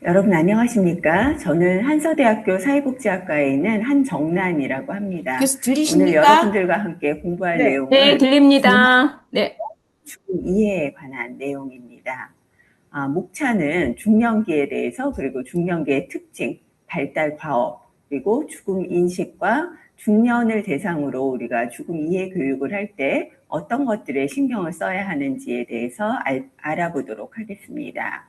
여러분 안녕하십니까? 저는 한서대학교 사회복지학과에 있는 한정란이라고 합니다. 교수 오늘 들리십니까? 여러분들과 함께 공부할 네. 네, 내용은 중년 들립니다. 네. 죽음 이해에 관한 내용입니다. 목차는 중년기에 대해서 그리고 중년기의 특징, 발달 과업, 그리고 죽음 인식과 중년을 대상으로 우리가 죽음 이해 교육을 할 때 어떤 것들에 신경을 써야 하는지에 대해서 알아보도록 하겠습니다.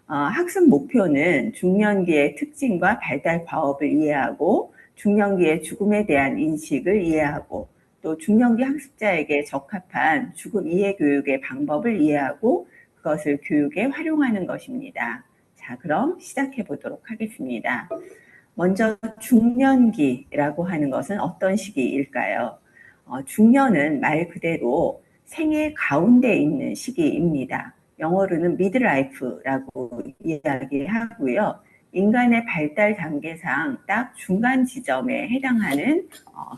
학습 목표는 중년기의 특징과 발달 과업을 이해하고 중년기의 죽음에 대한 인식을 이해하고 또 중년기 학습자에게 적합한 죽음 이해 교육의 방법을 이해하고 그것을 교육에 활용하는 것입니다. 자, 그럼 시작해 보도록 하겠습니다. 먼저 중년기라고 하는 것은 어떤 시기일까요? 중년은 말 그대로 생애 가운데 있는 시기입니다. 영어로는 midlife라고 이야기하고요. 인간의 발달 단계상 딱 중간 지점에 해당하는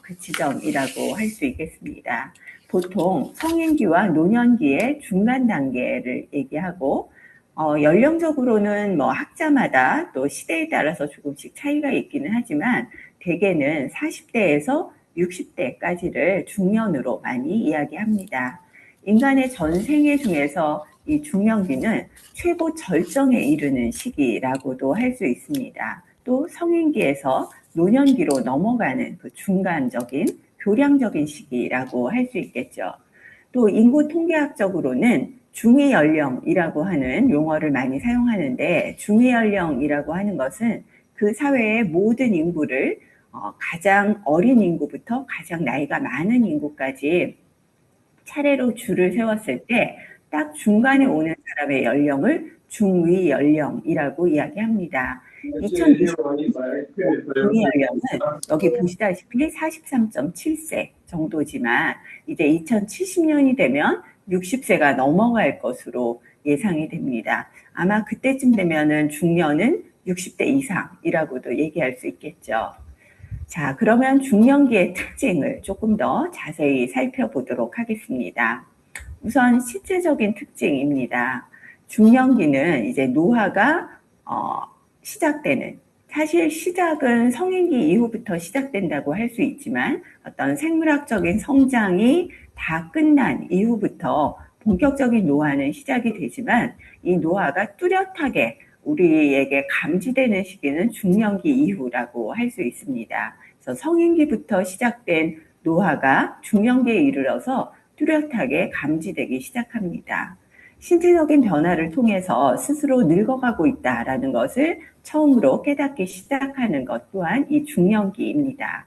그 지점이라고 할 수 있겠습니다. 보통 성인기와 노년기의 중간 단계를 얘기하고 연령적으로는 뭐 학자마다 또 시대에 따라서 조금씩 차이가 있기는 하지만 대개는 40대에서 60대까지를 중년으로 많이 이야기합니다. 인간의 전 생애 중에서 이 중년기는 최고 절정에 이르는 시기라고도 할 수 있습니다. 또 성인기에서 노년기로 넘어가는 그 중간적인 교량적인 시기라고 할 수 있겠죠. 또 인구 통계학적으로는 중위 연령이라고 하는 용어를 많이 사용하는데 중위 연령이라고 하는 것은 그 사회의 모든 인구를 가장 어린 인구부터 가장 나이가 많은 인구까지 차례로 줄을 세웠을 때 딱 중간에 오는 사람의 연령을 중위 연령이라고 이야기합니다. 2020 중위 연령은 여기 보시다시피 43.7세 정도지만 이제 2070년이 되면 60세가 넘어갈 것으로 예상이 됩니다. 아마 그때쯤 되면은 중년은 60대 이상이라고도 얘기할 수 있겠죠. 자, 그러면 중년기의 특징을 조금 더 자세히 살펴보도록 하겠습니다. 우선 신체적인 특징입니다. 중년기는 이제 노화가 시작되는, 사실 시작은 성인기 이후부터 시작된다고 할 수 있지만 어떤 생물학적인 성장이 다 끝난 이후부터 본격적인 노화는 시작이 되지만 이 노화가 뚜렷하게 우리에게 감지되는 시기는 중년기 이후라고 할 수 있습니다. 그래서 성인기부터 시작된 노화가 중년기에 이르러서 뚜렷하게 감지되기 시작합니다. 신체적인 변화를 통해서 스스로 늙어가고 있다라는 것을 처음으로 깨닫기 시작하는 것 또한 이 중년기입니다.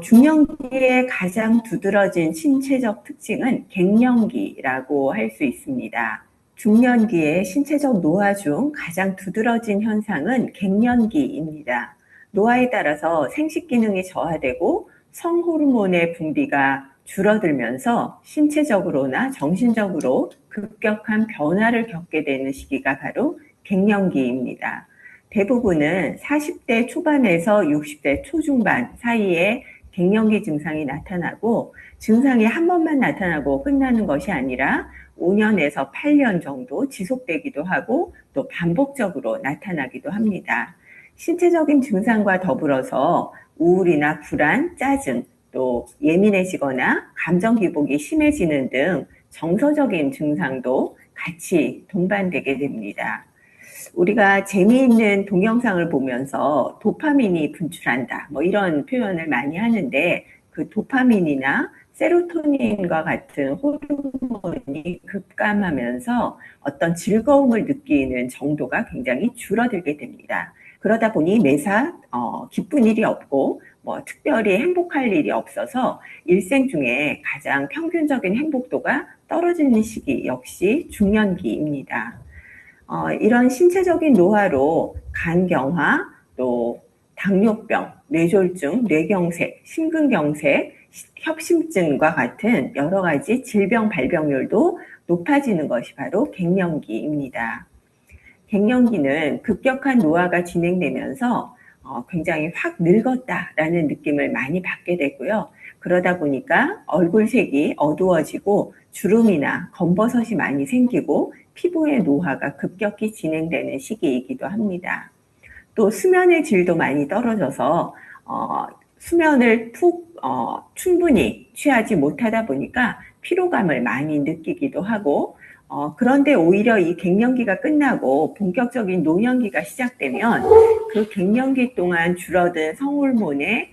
중년기의 가장 두드러진 신체적 특징은 갱년기라고 할 수 있습니다. 중년기의 신체적 노화 중 가장 두드러진 현상은 갱년기입니다. 노화에 따라서 생식 기능이 저하되고 성호르몬의 분비가 줄어들면서 신체적으로나 정신적으로 급격한 변화를 겪게 되는 시기가 바로 갱년기입니다. 대부분은 40대 초반에서 60대 초중반 사이에 갱년기 증상이 나타나고 증상이 한 번만 나타나고 끝나는 것이 아니라 5년에서 8년 정도 지속되기도 하고 또 반복적으로 나타나기도 합니다. 신체적인 증상과 더불어서 우울이나 불안, 짜증, 또 예민해지거나 감정 기복이 심해지는 등 정서적인 증상도 같이 동반되게 됩니다. 우리가 재미있는 동영상을 보면서 도파민이 분출한다, 뭐 이런 표현을 많이 하는데 그 도파민이나 세로토닌과 같은 호르몬이 급감하면서 어떤 즐거움을 느끼는 정도가 굉장히 줄어들게 됩니다. 그러다 보니 매사 기쁜 일이 없고 뭐 특별히 행복할 일이 없어서 일생 중에 가장 평균적인 행복도가 떨어지는 시기 역시 중년기입니다. 이런 신체적인 노화로 간경화, 또 당뇨병, 뇌졸중, 뇌경색, 심근경색, 협심증과 같은 여러 가지 질병 발병률도 높아지는 것이 바로 갱년기입니다. 갱년기는 급격한 노화가 진행되면서 굉장히 확 늙었다라는 느낌을 많이 받게 되고요. 그러다 보니까 얼굴색이 어두워지고 주름이나 검버섯이 많이 생기고 피부의 노화가 급격히 진행되는 시기이기도 합니다. 또 수면의 질도 많이 떨어져서 수면을 충분히 취하지 못하다 보니까 피로감을 많이 느끼기도 하고, 그런데 오히려 이 갱년기가 끝나고 본격적인 노년기가 시작되면 그 갱년기 동안 줄어든 성호르몬에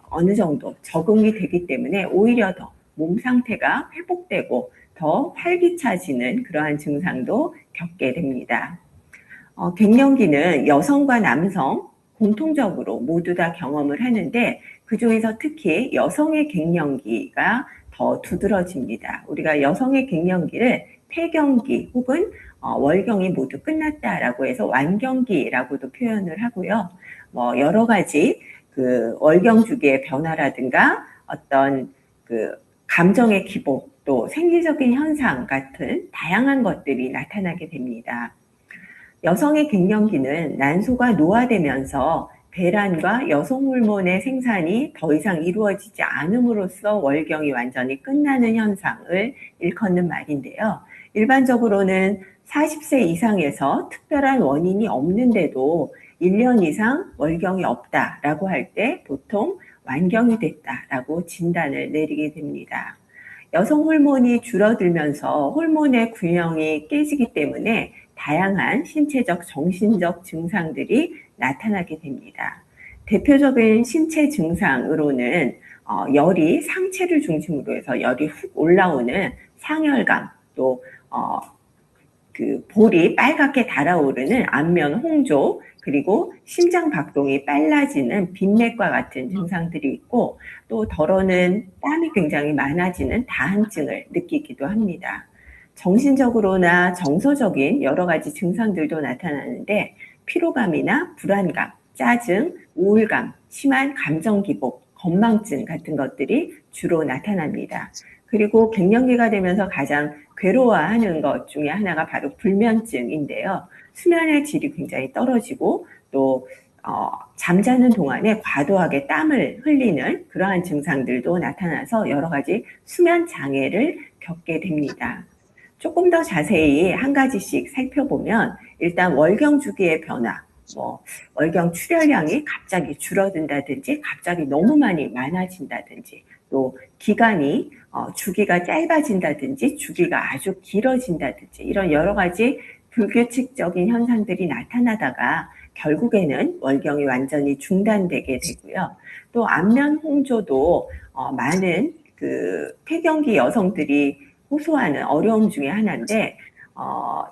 어느 정도 적응이 되기 때문에 오히려 더 몸 상태가 회복되고 더 활기차지는 그러한 증상도 겪게 됩니다. 갱년기는 여성과 남성 공통적으로 모두 다 경험을 하는데 그중에서 특히 여성의 갱년기가 더 두드러집니다. 우리가 여성의 갱년기를 폐경기 혹은 월경이 모두 끝났다라고 해서 완경기라고도 표현을 하고요. 여러 가지 그 월경 주기의 변화라든가 어떤 그 감정의 기복 또 생리적인 현상 같은 다양한 것들이 나타나게 됩니다. 여성의 갱년기는 난소가 노화되면서 배란과 여성 호르몬의 생산이 더 이상 이루어지지 않음으로써 월경이 완전히 끝나는 현상을 일컫는 말인데요. 일반적으로는 40세 이상에서 특별한 원인이 없는데도 1년 이상 월경이 없다라고 할 때 보통 완경이 됐다라고 진단을 내리게 됩니다. 여성 호르몬이 줄어들면서 호르몬의 균형이 깨지기 때문에 다양한 신체적, 정신적 증상들이 나타나게 됩니다. 대표적인 신체 증상으로는 열이 상체를 중심으로 해서 열이 훅 올라오는 상열감, 또 그 볼이 빨갛게 달아오르는 안면 홍조, 그리고 심장 박동이 빨라지는 빈맥과 같은 증상들이 있고 또 덜어는 땀이 굉장히 많아지는 다한증을 느끼기도 합니다. 정신적으로나 정서적인 여러 가지 증상들도 나타나는데 피로감이나 불안감, 짜증, 우울감, 심한 감정 기복, 건망증 같은 것들이 주로 나타납니다. 그리고 갱년기가 되면서 가장 괴로워하는 것 중에 하나가 바로 불면증인데요. 수면의 질이 굉장히 떨어지고 또 잠자는 동안에 과도하게 땀을 흘리는 그러한 증상들도 나타나서 여러 가지 수면 장애를 겪게 됩니다. 조금 더 자세히 한 가지씩 살펴보면 일단 월경 주기의 변화, 월경 출혈량이 갑자기 줄어든다든지 갑자기 너무 많아진다든지 또 기간이 주기가 짧아진다든지 주기가 아주 길어진다든지 이런 여러 가지 불규칙적인 현상들이 나타나다가 결국에는 월경이 완전히 중단되게 되고요. 또 안면 홍조도 많은 그 폐경기 여성들이 호소하는 어려움 중에 하나인데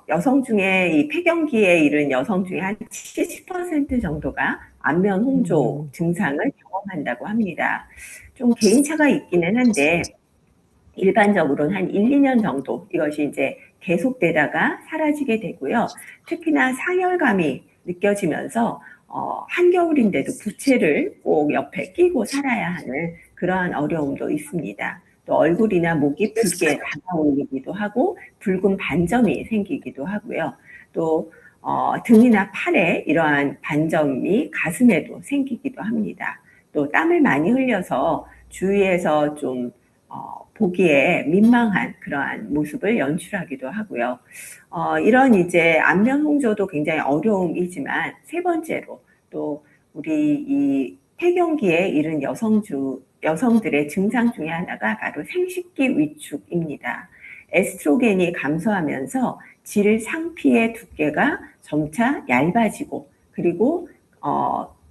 여성 중에 이 폐경기에 이른 여성 중에 한 70% 정도가 안면 홍조 증상을 경험한다고 합니다. 좀 개인차가 있기는 한데 일반적으로는 한 1, 2년 정도 이것이 이제 계속되다가 사라지게 되고요. 특히나 상열감이 느껴지면서 한겨울인데도 부채를 꼭 옆에 끼고 살아야 하는 그러한 어려움도 있습니다. 또 얼굴이나 목이 붉게 다가오기도 하고 붉은 반점이 생기기도 하고요. 또 등이나 팔에 이러한 반점이 가슴에도 생기기도 합니다. 또 땀을 많이 흘려서 주위에서 좀 보기에 민망한 그러한 모습을 연출하기도 하고요. 이런 이제 안면 홍조도 굉장히 어려움이지만 세 번째로 또 우리 이 폐경기에 이른 여성들의 증상 중에 하나가 바로 생식기 위축입니다. 에스트로겐이 감소하면서 질 상피의 두께가 점차 얇아지고 그리고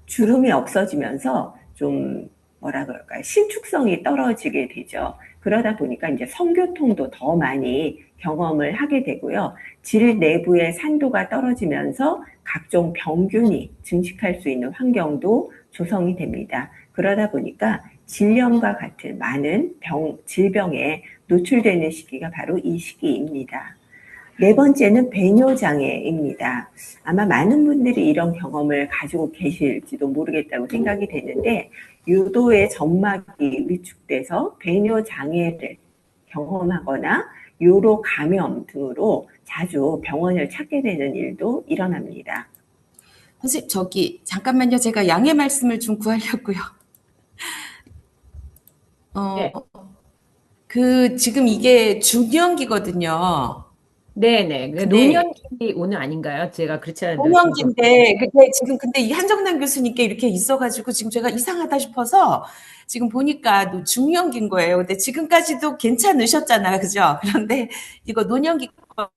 주름이 없어지면서 좀 뭐라 그럴까요? 신축성이 떨어지게 되죠. 그러다 보니까 이제 성교통도 더 많이 경험을 하게 되고요. 질 내부의 산도가 떨어지면서 각종 병균이 증식할 수 있는 환경도 조성이 됩니다. 그러다 보니까 질염과 같은 많은 질병에 노출되는 시기가 바로 이 시기입니다. 네 번째는 배뇨장애입니다. 아마 많은 분들이 이런 경험을 가지고 계실지도 모르겠다고 생각이 되는데 유도의 점막이 위축돼서 배뇨장애를 경험하거나 요로 감염 등으로 자주 병원을 찾게 되는 일도 일어납니다. 선생님, 저기, 잠깐만요. 제가 양해 말씀을 좀 구하려고요. 어, 네, 지금 이게 중년기거든요. 네네. 그 근데, 노년기 오늘 아닌가요? 제가 그렇지 않은데 지금 노년기인데, 근데 이 한정남 교수님께 이렇게 있어가지고 지금 제가 이상하다 싶어서 지금 보니까 중년기인 거예요. 근데 지금까지도 괜찮으셨잖아요. 그죠? 그런데 이거 노년기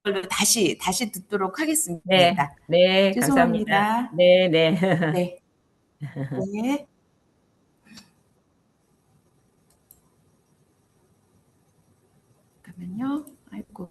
걸로 다시 듣도록 네, 하겠습니다. 네, 감사합니다. 죄송합니다. 네, 네. 네. 네. 잠깐만요. 아이고.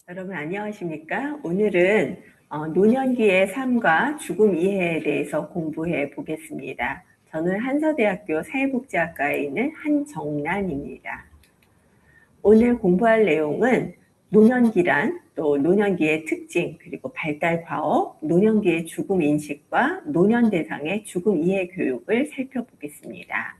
여러분 안녕하십니까? 오늘은 노년기의 삶과 죽음 이해에 대해서 공부해 보겠습니다. 저는 한서대학교 사회복지학과에 있는 한정란입니다. 오늘 공부할 내용은 노년기란 또 노년기의 특징 그리고 발달 과업, 노년기의 죽음 인식과 노년 대상의 죽음 이해 교육을 살펴보겠습니다.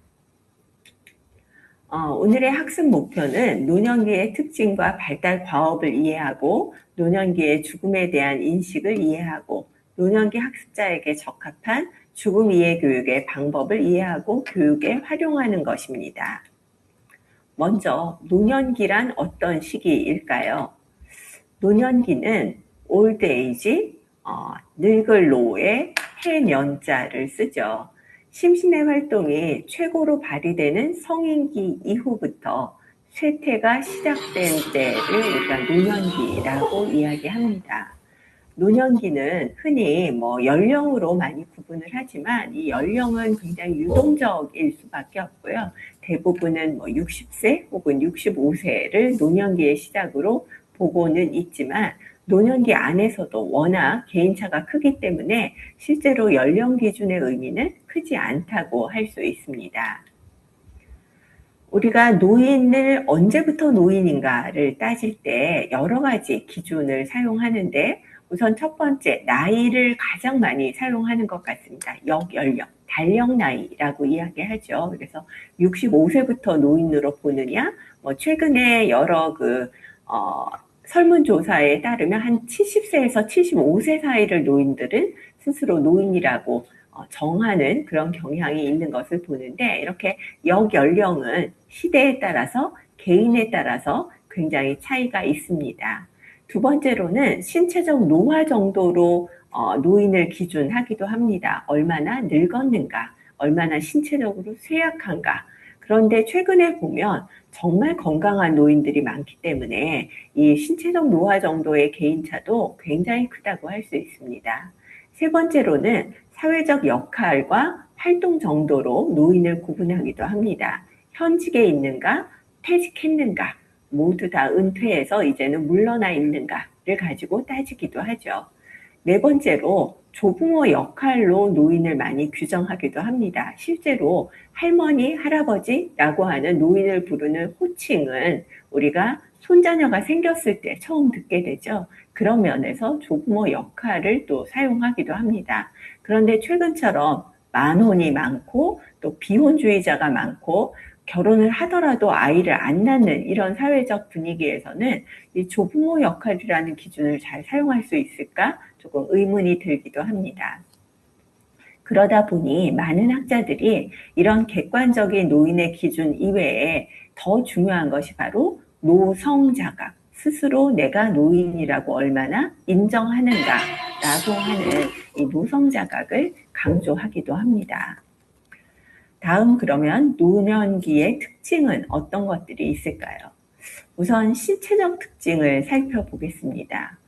오늘의 학습 목표는 노년기의 특징과 발달 과업을 이해하고 노년기의 죽음에 대한 인식을 이해하고 노년기 학습자에게 적합한 죽음 이해 교육의 방법을 이해하고 교육에 활용하는 것입니다. 먼저 노년기란 어떤 시기일까요? 노년기는 old age, 늙을 노의 해년자를 쓰죠. 심신의 활동이 최고로 발휘되는 성인기 이후부터 쇠퇴가 시작된 때를 우리가 노년기라고 이야기합니다. 노년기는 흔히 연령으로 많이 구분을 하지만 이 연령은 굉장히 유동적일 수밖에 없고요. 대부분은 60세 혹은 65세를 노년기의 시작으로 보고는 있지만 노년기 안에서도 워낙 개인차가 크기 때문에 실제로 연령 기준의 의미는 크지 않다고 할 수 있습니다. 우리가 노인을 언제부터 노인인가를 따질 때 여러 가지 기준을 사용하는데 우선 첫 번째 나이를 가장 많이 사용하는 것 같습니다. 역연령, 달력 나이라고 이야기하죠. 그래서 65세부터 노인으로 보느냐, 최근에 여러 설문조사에 따르면 한 70세에서 75세 사이를 노인들은 스스로 노인이라고 정하는 그런 경향이 있는 것을 보는데 이렇게 역연령은 시대에 따라서 개인에 따라서 굉장히 차이가 있습니다. 두 번째로는 신체적 노화 정도로 노인을 기준하기도 합니다. 얼마나 늙었는가, 얼마나 신체적으로 쇠약한가. 그런데 최근에 보면 정말 건강한 노인들이 많기 때문에 이 신체적 노화 정도의 개인차도 굉장히 크다고 할 수 있습니다. 세 번째로는 사회적 역할과 활동 정도로 노인을 구분하기도 합니다. 현직에 있는가, 퇴직했는가, 모두 다 은퇴해서 이제는 물러나 있는가를 가지고 따지기도 하죠. 네 번째로 조부모 역할로 노인을 많이 규정하기도 합니다. 실제로 할머니, 할아버지라고 하는 노인을 부르는 호칭은 우리가 손자녀가 생겼을 때 처음 듣게 되죠. 그런 면에서 조부모 역할을 또 사용하기도 합니다. 그런데 최근처럼 만혼이 많고 또 비혼주의자가 많고 결혼을 하더라도 아이를 안 낳는 이런 사회적 분위기에서는 이 조부모 역할이라는 기준을 잘 사용할 수 있을까 조금 의문이 들기도 합니다. 그러다 보니 많은 학자들이 이런 객관적인 노인의 기준 이외에 더 중요한 것이 바로 노성자각, 스스로 내가 노인이라고 얼마나 인정하는가라고 하는 이 노성자각을 강조하기도 합니다. 다음 그러면 노년기의 특징은 어떤 것들이 있을까요? 우선 신체적 특징을 살펴보겠습니다.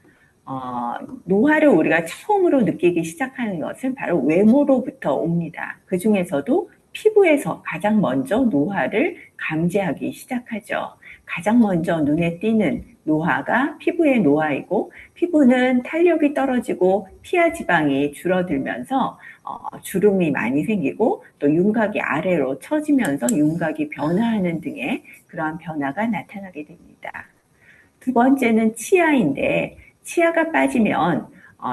노화를 우리가 처음으로 느끼기 시작하는 것은 바로 외모로부터 옵니다. 그 중에서도 피부에서 가장 먼저 노화를 감지하기 시작하죠. 가장 먼저 눈에 띄는 노화가 피부의 노화이고, 피부는 탄력이 떨어지고 피하 지방이 줄어들면서 주름이 많이 생기고 또 윤곽이 아래로 처지면서 윤곽이 변화하는 등의 그러한 변화가 나타나게 됩니다. 두 번째는 치아인데, 치아가 빠지면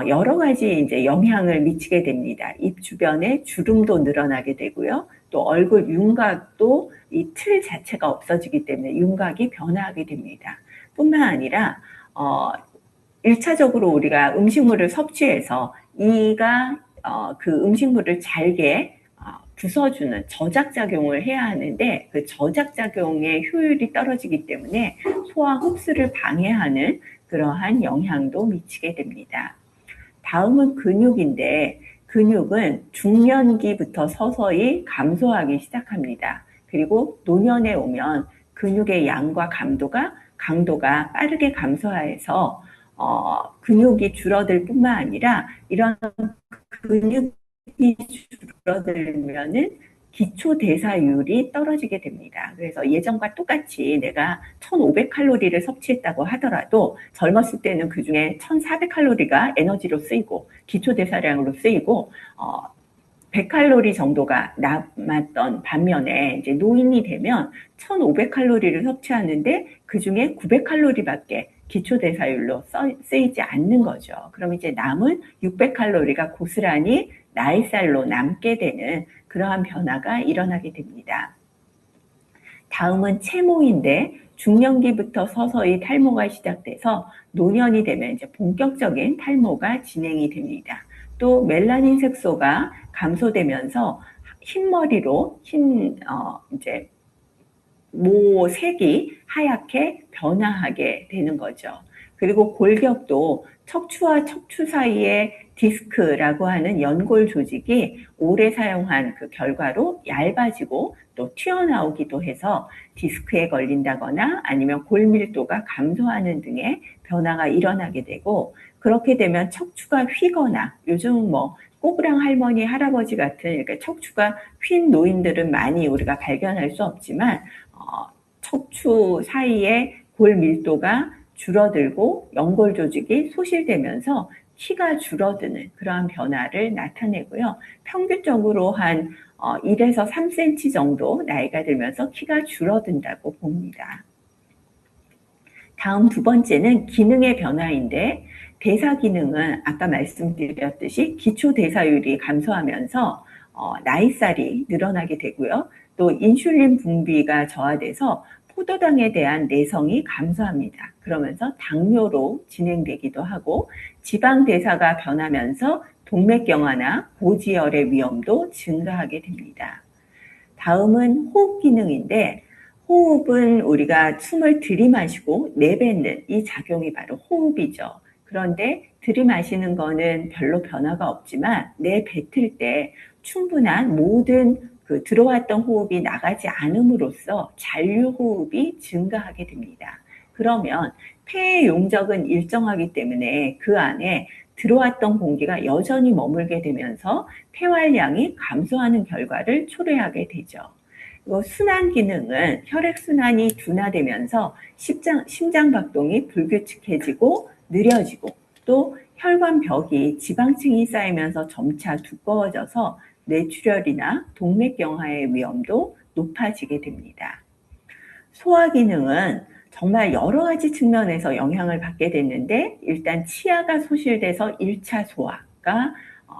여러 가지 이제 영향을 미치게 됩니다. 입 주변에 주름도 늘어나게 되고요. 또 얼굴 윤곽도 이 틀 자체가 없어지기 때문에 윤곽이 변화하게 됩니다. 뿐만 아니라 1차적으로 우리가 음식물을 섭취해서 이가 그 음식물을 잘게 부숴주는 저작작용을 해야 하는데, 그 저작작용의 효율이 떨어지기 때문에 소화 흡수를 방해하는 그러한 영향도 미치게 됩니다. 다음은 근육인데, 근육은 중년기부터 서서히 감소하기 시작합니다. 그리고 노년에 오면 근육의 양과 강도가 빠르게 감소해서 근육이 줄어들 뿐만 아니라, 이런 근육이 줄어들면은 기초 대사율이 떨어지게 됩니다. 그래서 예전과 똑같이 내가 1500칼로리를 섭취했다고 하더라도 젊었을 때는 그 중에 1400칼로리가 에너지로 쓰이고 기초 대사량으로 쓰이고 100칼로리 정도가 남았던 반면에, 이제 노인이 되면 1500칼로리를 섭취하는데 그 중에 900칼로리밖에 기초 대사율로 쓰이지 않는 거죠. 그럼 이제 남은 600칼로리가 고스란히 나이살로 남게 되는 그러한 변화가 일어나게 됩니다. 다음은 채모인데, 중년기부터 서서히 탈모가 시작돼서 노년이 되면 이제 본격적인 탈모가 진행이 됩니다. 또 멜라닌 색소가 감소되면서 흰머리로 이제 모색이 하얗게 변화하게 되는 거죠. 그리고 골격도 척추와 척추 사이에 디스크라고 하는 연골 조직이 오래 사용한 그 결과로 얇아지고 또 튀어나오기도 해서 디스크에 걸린다거나 아니면 골밀도가 감소하는 등의 변화가 일어나게 되고, 그렇게 되면 척추가 휘거나, 요즘 뭐 꼬부랑 할머니, 할아버지 같은 이렇게 척추가 휜 노인들은 많이 우리가 발견할 수 없지만 척추 사이에 골 밀도가 줄어들고 연골 조직이 소실되면서 키가 줄어드는 그러한 변화를 나타내고요. 평균적으로 한 1에서 3cm 정도 나이가 들면서 키가 줄어든다고 봅니다. 다음 두 번째는 기능의 변화인데, 대사 기능은 아까 말씀드렸듯이 기초 대사율이 감소하면서 나이살이 늘어나게 되고요. 또 인슐린 분비가 저하돼서 포도당에 대한 내성이 감소합니다. 그러면서 당뇨로 진행되기도 하고, 지방 대사가 변하면서 동맥경화나 고지혈의 위험도 증가하게 됩니다. 다음은 호흡 기능인데, 호흡은 우리가 숨을 들이마시고 내뱉는 이 작용이 바로 호흡이죠. 그런데 들이마시는 거는 별로 변화가 없지만 내뱉을 때 충분한 모든 그 들어왔던 호흡이 나가지 않음으로써 잔류 호흡이 증가하게 됩니다. 그러면 폐의 용적은 일정하기 때문에 그 안에 들어왔던 공기가 여전히 머물게 되면서 폐활량이 감소하는 결과를 초래하게 되죠. 순환 기능은 혈액순환이 둔화되면서 심장박동이 불규칙해지고 느려지고, 또 혈관벽이 지방층이 쌓이면서 점차 두꺼워져서 뇌출혈이나 동맥경화의 위험도 높아지게 됩니다. 소화 기능은 정말 여러 가지 측면에서 영향을 받게 됐는데, 일단 치아가 소실돼서 1차 소화가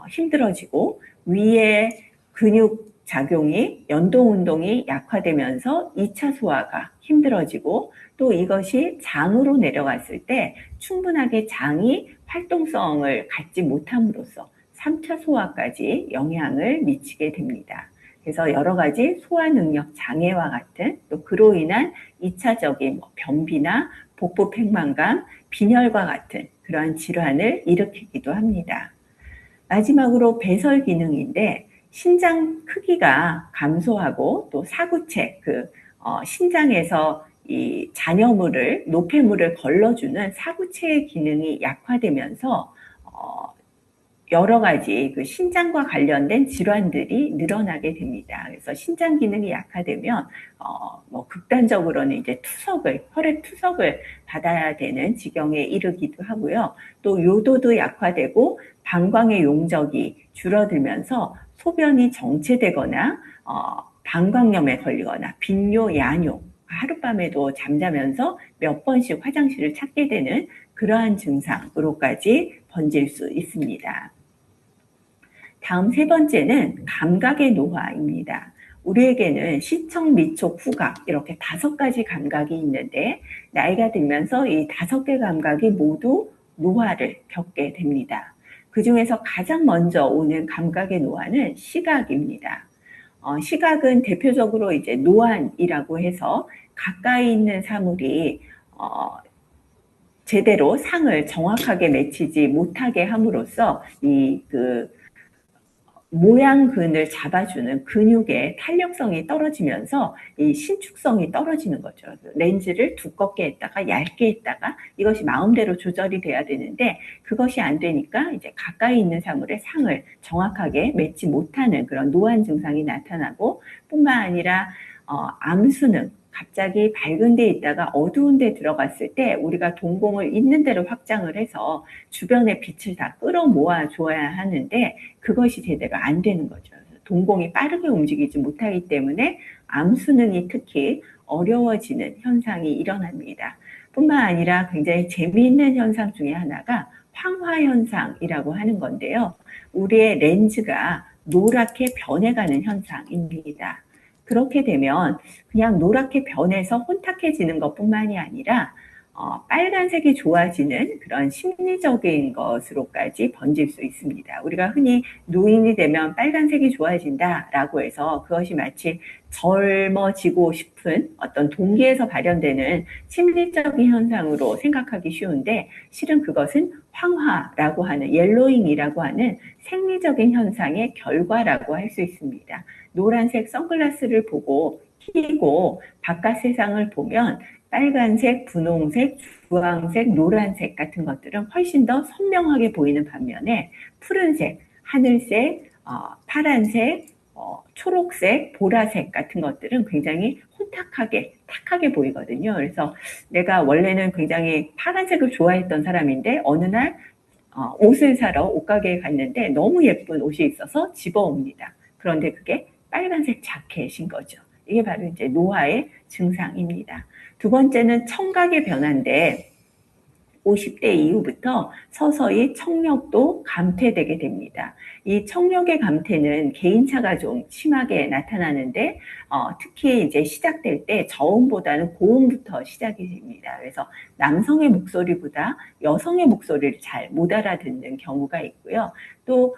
힘들어지고, 위에 근육 작용이 연동 운동이 약화되면서 2차 소화가 힘들어지고, 또 이것이 장으로 내려갔을 때 충분하게 장이 활동성을 갖지 못함으로써 3차 소화까지 영향을 미치게 됩니다. 그래서 여러 가지 소화 능력 장애와 같은, 또 그로 인한 2차적인 변비나 복부 팽만감, 빈혈과 같은 그러한 질환을 일으키기도 합니다. 마지막으로 배설 기능인데, 신장 크기가 감소하고 또 사구체, 신장에서 이 이 잔여물을, 노폐물을 걸러주는 사구체의 기능이 약화되면서 여러 가지 그 신장과 관련된 질환들이 늘어나게 됩니다. 그래서 신장 기능이 약화되면 극단적으로는 이제 혈액 투석을 받아야 되는 지경에 이르기도 하고요. 또 요도도 약화되고 방광의 용적이 줄어들면서 소변이 정체되거나 방광염에 걸리거나 빈뇨, 야뇨, 하룻밤에도 잠자면서 몇 번씩 화장실을 찾게 되는 그러한 증상으로까지 번질 수 있습니다. 다음 세 번째는 감각의 노화입니다. 우리에게는 시청, 미촉, 후각 이렇게 5가지 감각이 있는데 나이가 들면서 이 5개 감각이 모두 노화를 겪게 됩니다. 그 중에서 가장 먼저 오는 감각의 노화는 시각입니다. 시각은 대표적으로 이제 노안이라고 해서 가까이 있는 사물이 제대로 상을 정확하게 맺히지 못하게 함으로써 모양근을 잡아주는 근육의 탄력성이 떨어지면서 이 신축성이 떨어지는 거죠. 렌즈를 두껍게 했다가 얇게 했다가 이것이 마음대로 조절이 돼야 되는데 그것이 안 되니까 이제 가까이 있는 사물의 상을 정확하게 맺지 못하는 그런 노안 증상이 나타나고 뿐만 아니라 암수능, 갑자기 밝은 데 있다가 어두운 데 들어갔을 때 우리가 동공을 있는 대로 확장을 해서 주변의 빛을 다 끌어모아 줘야 하는데 그것이 제대로 안 되는 거죠. 동공이 빠르게 움직이지 못하기 때문에 암수능이 특히 어려워지는 현상이 일어납니다. 뿐만 아니라 굉장히 재미있는 현상 중에 하나가 황화현상이라고 하는 건데요. 우리의 렌즈가 노랗게 변해가는 현상입니다. 그렇게 되면 그냥 노랗게 변해서 혼탁해지는 것뿐만이 아니라 빨간색이 좋아지는 그런 심리적인 것으로까지 번질 수 있습니다. 우리가 흔히 노인이 되면 빨간색이 좋아진다라고 해서 그것이 마치 젊어지고 싶은 어떤 동기에서 발현되는 심리적인 현상으로 생각하기 쉬운데 실은 그것은 황화라고 하는 옐로잉이라고 하는 생리적인 현상의 결과라고 할 수 있습니다. 노란색 선글라스를 끼고 바깥 세상을 보면 빨간색, 분홍색, 주황색, 노란색 같은 것들은 훨씬 더 선명하게 보이는 반면에 푸른색, 하늘색, 파란색, 초록색, 보라색 같은 것들은 굉장히 탁하게 보이거든요. 그래서 내가 원래는 굉장히 파란색을 좋아했던 사람인데 어느 날 옷을 사러 옷가게에 갔는데 너무 예쁜 옷이 있어서 집어옵니다. 그런데 그게 빨간색 자켓인 거죠. 이게 바로 이제 노화의 증상입니다. 두 번째는 청각의 변화인데 50대 이후부터 서서히 청력도 감퇴되게 됩니다. 이 청력의 감퇴는 개인차가 좀 심하게 나타나는데 특히 이제 시작될 때 저음보다는 고음부터 시작이 됩니다. 그래서 남성의 목소리보다 여성의 목소리를 잘 못 알아듣는 경우가 있고요. 또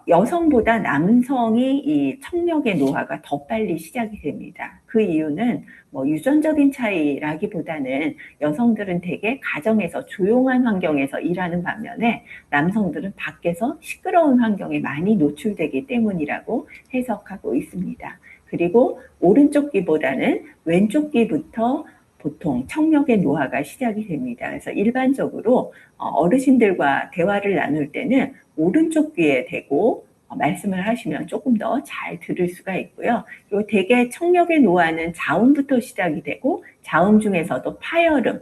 여성보다 남성이 이 청력의 노화가 더 빨리 시작이 됩니다. 그 이유는 유전적인 차이라기보다는 여성들은 대개 가정에서 조용한 환경에서 일하는 반면에 남성들은 밖에서 시끄러운 환경에 많이 노출되기 때문이라고 해석하고 있습니다. 그리고 오른쪽 귀보다는 왼쪽 귀부터 보통 청력의 노화가 시작이 됩니다. 그래서 일반적으로 어르신들과 대화를 나눌 때는 오른쪽 귀에 대고 말씀을 하시면 조금 더 잘 들을 수가 있고요. 그리고 대개 청력의 노화는 자음부터 시작이 되고 자음 중에서도 파열음,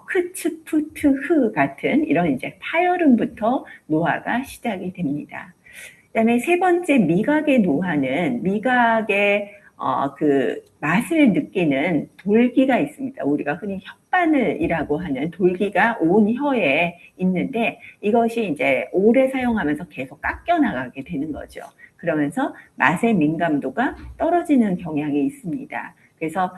크츠, 푸트, 흐 같은 이런 이제 파열음부터 노화가 시작이 됩니다. 그다음에 세 번째 미각의 노화는 미각의 그 맛을 느끼는 돌기가 있습니다. 우리가 흔히 혓바늘이라고 하는 돌기가 온 혀에 있는데 이것이 이제 오래 사용하면서 계속 깎여 나가게 되는 거죠. 그러면서 맛의 민감도가 떨어지는 경향이 있습니다. 그래서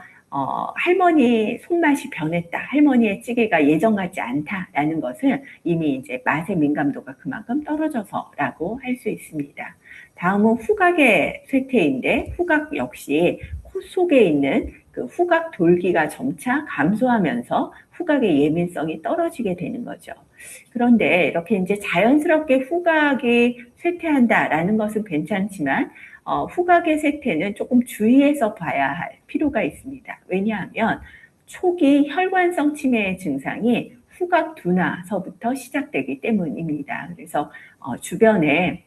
할머니 손맛이 변했다, 할머니의 찌개가 예전 같지 않다라는 것은 이미 이제 맛의 민감도가 그만큼 떨어져서라고 할 수 있습니다. 다음은 후각의 쇠퇴인데 후각 역시 코 속에 있는 그 후각 돌기가 점차 감소하면서 후각의 예민성이 떨어지게 되는 거죠. 그런데 이렇게 이제 자연스럽게 후각이 쇠퇴한다라는 것은 괜찮지만 후각의 쇠퇴는 조금 주의해서 봐야 할 필요가 있습니다. 왜냐하면 초기 혈관성 치매의 증상이 후각 둔화서부터 시작되기 때문입니다. 그래서 주변에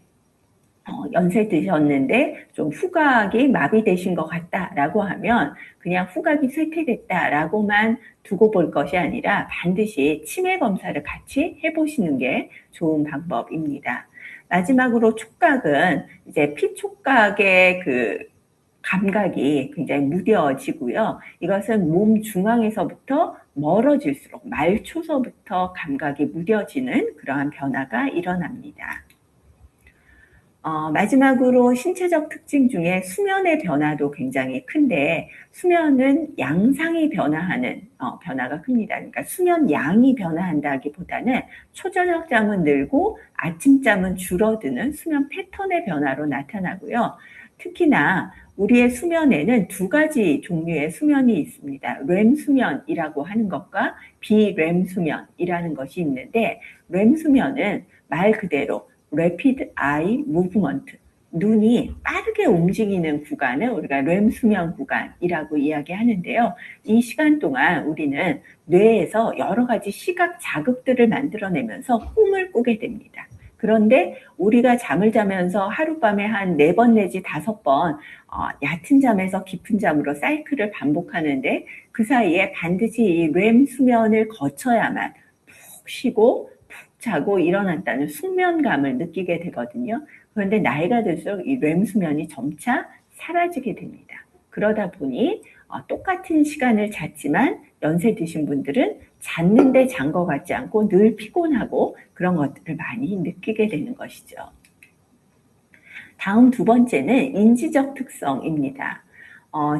연세 드셨는데 좀 후각이 마비되신 것 같다라고 하면 그냥 후각이 쇠퇴됐다라고만 두고 볼 것이 아니라 반드시 치매 검사를 같이 해보시는 게 좋은 방법입니다. 마지막으로 촉각은 이제 피촉각의 그 감각이 굉장히 무뎌지고요. 이것은 몸 중앙에서부터 멀어질수록 말초서부터 감각이 무뎌지는 그러한 변화가 일어납니다. 마지막으로 신체적 특징 중에 수면의 변화도 굉장히 큰데 수면은 양상이 변화하는 변화가 큽니다. 그러니까 수면 양이 변화한다기보다는 초저녁 잠은 늘고 아침잠은 줄어드는 수면 패턴의 변화로 나타나고요. 특히나 우리의 수면에는 두 가지 종류의 수면이 있습니다. 렘 수면이라고 하는 것과 비렘 수면이라는 것이 있는데 렘 수면은 말 그대로 Rapid Eye Movement, 눈이 빠르게 움직이는 구간을 우리가 렘 수면 구간이라고 이야기하는데요. 이 시간 동안 우리는 뇌에서 여러 가지 시각 자극들을 만들어내면서 꿈을 꾸게 됩니다. 그런데 우리가 잠을 자면서 하룻밤에 한 4번 내지 5번 얕은 잠에서 깊은 잠으로 사이클을 반복하는데 그 사이에 반드시 이 렘 수면을 거쳐야만 푹 쉬고 자고 일어났다는 숙면감을 느끼게 되거든요. 그런데 나이가 들수록 이 렘 수면이 점차 사라지게 됩니다. 그러다 보니 똑같은 시간을 잤지만 연세 드신 분들은 잤는데 잔 것 같지 않고 늘 피곤하고 그런 것들을 많이 느끼게 되는 것이죠. 다음 두 번째는 인지적 특성입니다.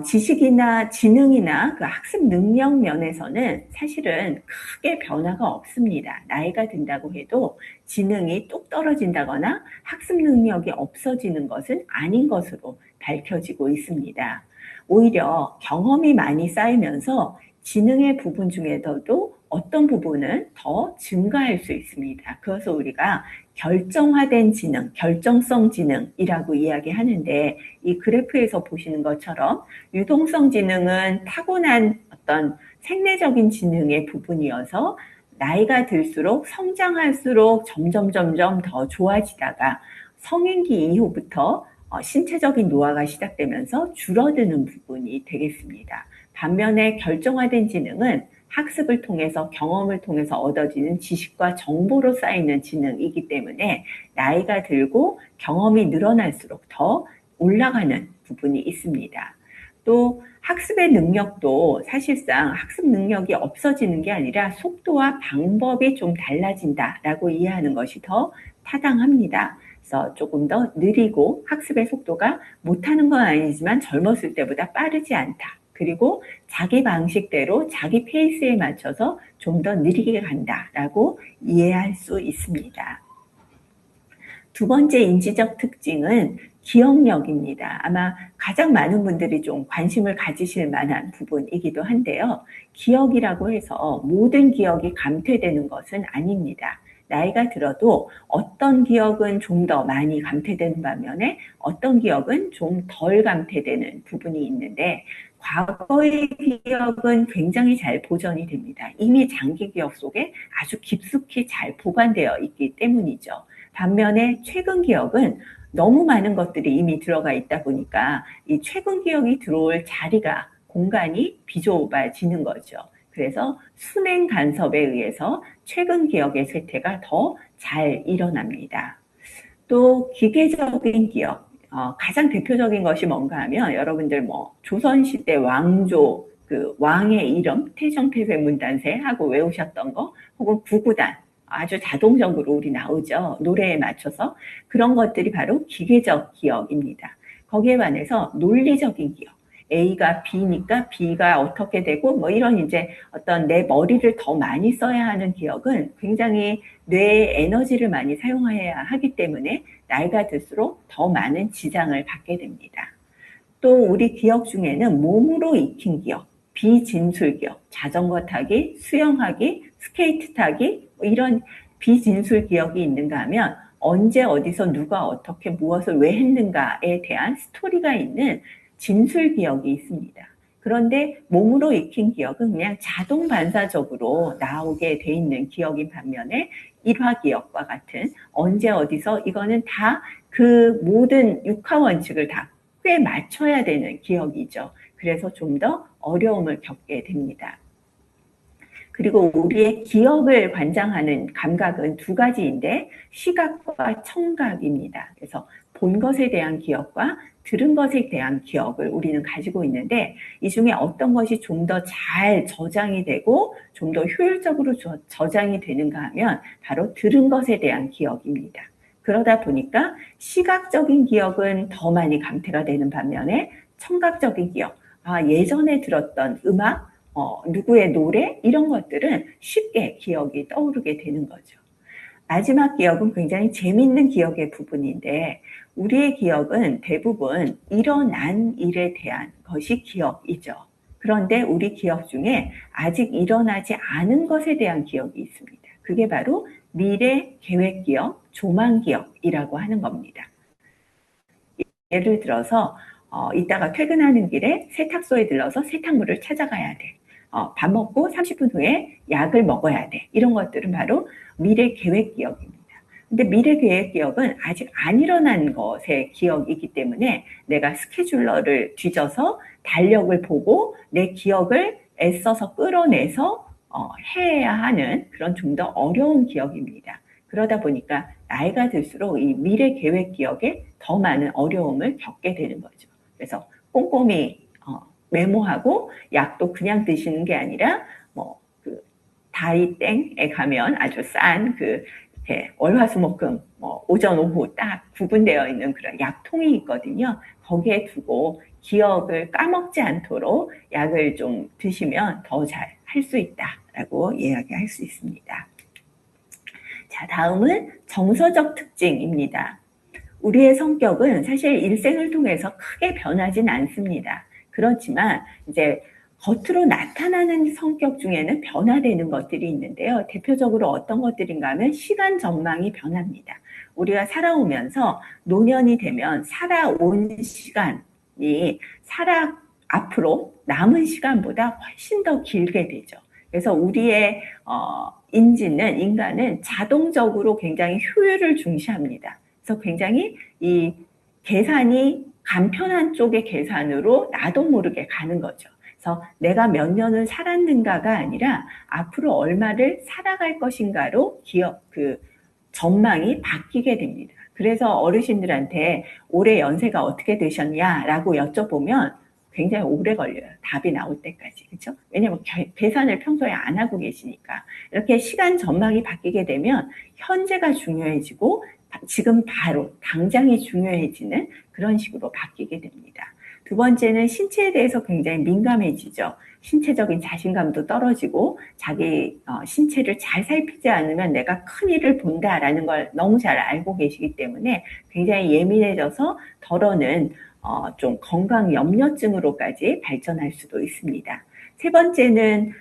지식이나 지능이나 그 학습 능력 면에서는 사실은 크게 변화가 없습니다. 나이가 든다고 해도 지능이 뚝 떨어진다거나 학습 능력이 없어지는 것은 아닌 것으로 밝혀지고 있습니다. 오히려 경험이 많이 쌓이면서 지능의 부분 중에서도 어떤 부분은 더 증가할 수 있습니다. 그래서 우리가 결정화된 지능, 결정성 지능이라고 이야기하는데 이 그래프에서 보시는 것처럼 유동성 지능은 타고난 어떤 생내적인 지능의 부분이어서 나이가 들수록 성장할수록 점점 더 좋아지다가 성인기 이후부터 신체적인 노화가 시작되면서 줄어드는 부분이 되겠습니다. 반면에 결정화된 지능은 학습을 통해서 경험을 통해서 얻어지는 지식과 정보로 쌓이는 지능이기 때문에 나이가 들고 경험이 늘어날수록 더 올라가는 부분이 있습니다. 또 학습의 능력도 사실상 학습 능력이 없어지는 게 아니라 속도와 방법이 좀 달라진다라고 이해하는 것이 더 타당합니다. 그래서 조금 더 느리고 학습의 속도가 못하는 건 아니지만 젊었을 때보다 빠르지 않다. 그리고 자기 방식대로 자기 페이스에 맞춰서 좀 더 느리게 간다라고 이해할 수 있습니다. 두 번째 인지적 특징은 기억력입니다. 아마 가장 많은 분들이 좀 관심을 가지실 만한 부분이기도 한데요. 기억이라고 해서 모든 기억이 감퇴되는 것은 아닙니다. 나이가 들어도 어떤 기억은 좀 더 많이 감퇴되는 반면에 어떤 기억은 좀 덜 감퇴되는 부분이 있는데 과거의 기억은 굉장히 잘 보존이 됩니다. 이미 장기 기억 속에 아주 깊숙이 잘 보관되어 있기 때문이죠. 반면에 최근 기억은 너무 많은 것들이 이미 들어가 있다 보니까 이 최근 기억이 들어올 자리가 공간이 비좁아지는 거죠. 그래서 순행 간섭에 의해서 최근 기억의 쇠퇴가 더 잘 일어납니다. 또 기계적인 기억, 가장 대표적인 것이 뭔가 하면 여러분들 조선시대 왕조 그 왕의 이름 태정태세문단세 하고 외우셨던 거 혹은 구구단 아주 자동적으로 우리 나오죠. 노래에 맞춰서 그런 것들이 바로 기계적 기억입니다. 거기에 반해서 논리적인 기억. A가 B니까 B가 어떻게 되고 이런 이제 어떤 내 머리를 더 많이 써야 하는 기억은 굉장히 뇌의 에너지를 많이 사용해야 하기 때문에 나이가 들수록 더 많은 지장을 받게 됩니다. 또 우리 기억 중에는 몸으로 익힌 기억, 비진술 기억, 자전거 타기, 수영하기, 스케이트 타기 이런 비진술 기억이 있는가 하면 언제 어디서 누가 어떻게 무엇을 왜 했는가에 대한 스토리가 있는 진술 기억이 있습니다. 그런데 몸으로 익힌 기억은 그냥 자동 반사적으로 나오게 돼 있는 기억인 반면에 일화 기억과 같은 언제 어디서 이거는 다 그 모든 육하 원칙을 다 꽤 맞춰야 되는 기억이죠. 그래서 좀 더 어려움을 겪게 됩니다. 그리고 우리의 기억을 관장하는 감각은 두 가지인데 시각과 청각입니다. 그래서 본 것에 대한 기억과 들은 것에 대한 기억을 우리는 가지고 있는데 이 중에 어떤 것이 좀 더 잘 저장이 되고 좀 더 효율적으로 저장이 되는가 하면 바로 들은 것에 대한 기억입니다. 그러다 보니까 시각적인 기억은 더 많이 감퇴가 되는 반면에 청각적인 기억, 예전에 들었던 음악, 누구의 노래 이런 것들은 쉽게 기억이 떠오르게 되는 거죠. 마지막 기억은 굉장히 재밌는 기억의 부분인데 우리의 기억은 대부분 일어난 일에 대한 것이 기억이죠. 그런데 우리 기억 중에 아직 일어나지 않은 것에 대한 기억이 있습니다. 그게 바로 미래 계획 기억, 조망 기억이라고 하는 겁니다. 예를 들어서 이따가 퇴근하는 길에 세탁소에 들러서 세탁물을 찾아가야 돼. 밥 먹고 30분 후에 약을 먹어야 돼. 이런 것들은 바로 미래 계획 기억입니다. 근데 미래 계획 기억은 아직 안 일어난 것의 기억이기 때문에 내가 스케줄러를 뒤져서 달력을 보고 내 기억을 애써서 끌어내서 해야 하는 그런 좀 더 어려운 기억입니다. 그러다 보니까 나이가 들수록 이 미래 계획 기억에 더 많은 어려움을 겪게 되는 거죠. 그래서 꼼꼼히 메모하고 약도 그냥 드시는 게 아니라 그 다이땡에 가면 아주 싼 그 월화수목금 오전 오후 딱 구분되어 있는 그런 약통이 있거든요. 거기에 두고 기억을 까먹지 않도록 약을 좀 드시면 더 잘 할 수 있다라고 이야기할 수 있습니다. 자, 다음은 정서적 특징입니다. 우리의 성격은 사실 일생을 통해서 크게 변하진 않습니다. 그렇지만 이제 겉으로 나타나는 성격 중에는 변화되는 것들이 있는데요. 대표적으로 어떤 것들인가 하면 시간 전망이 변합니다. 우리가 살아오면서 노년이 되면 살아온 시간이 앞으로 남은 시간보다 훨씬 더 길게 되죠. 그래서 우리의 인간은 자동적으로 굉장히 효율을 중시합니다. 그래서 굉장히 이 계산이 간편한 쪽의 계산으로 나도 모르게 가는 거죠. 그래서 내가 몇 년을 살았는가가 아니라 앞으로 얼마를 살아갈 것인가로 전망이 바뀌게 됩니다. 그래서 어르신들한테 올해 연세가 어떻게 되셨냐라고 여쭤보면 굉장히 오래 걸려요. 답이 나올 때까지. 그렇죠? 왜냐하면 계산을 평소에 안 하고 계시니까. 이렇게 시간 전망이 바뀌게 되면 현재가 중요해지고 지금 바로 당장이 중요해지는 그런 식으로 바뀌게 됩니다. 두 번째는 신체에 대해서 굉장히 민감해지죠. 신체적인 자신감도 떨어지고 자기 신체를 잘 살피지 않으면 내가 큰 일을 본다라는 걸 너무 잘 알고 계시기 때문에 굉장히 예민해져서 덜어는 좀 건강 염려증으로까지 발전할 수도 있습니다. 세 번째는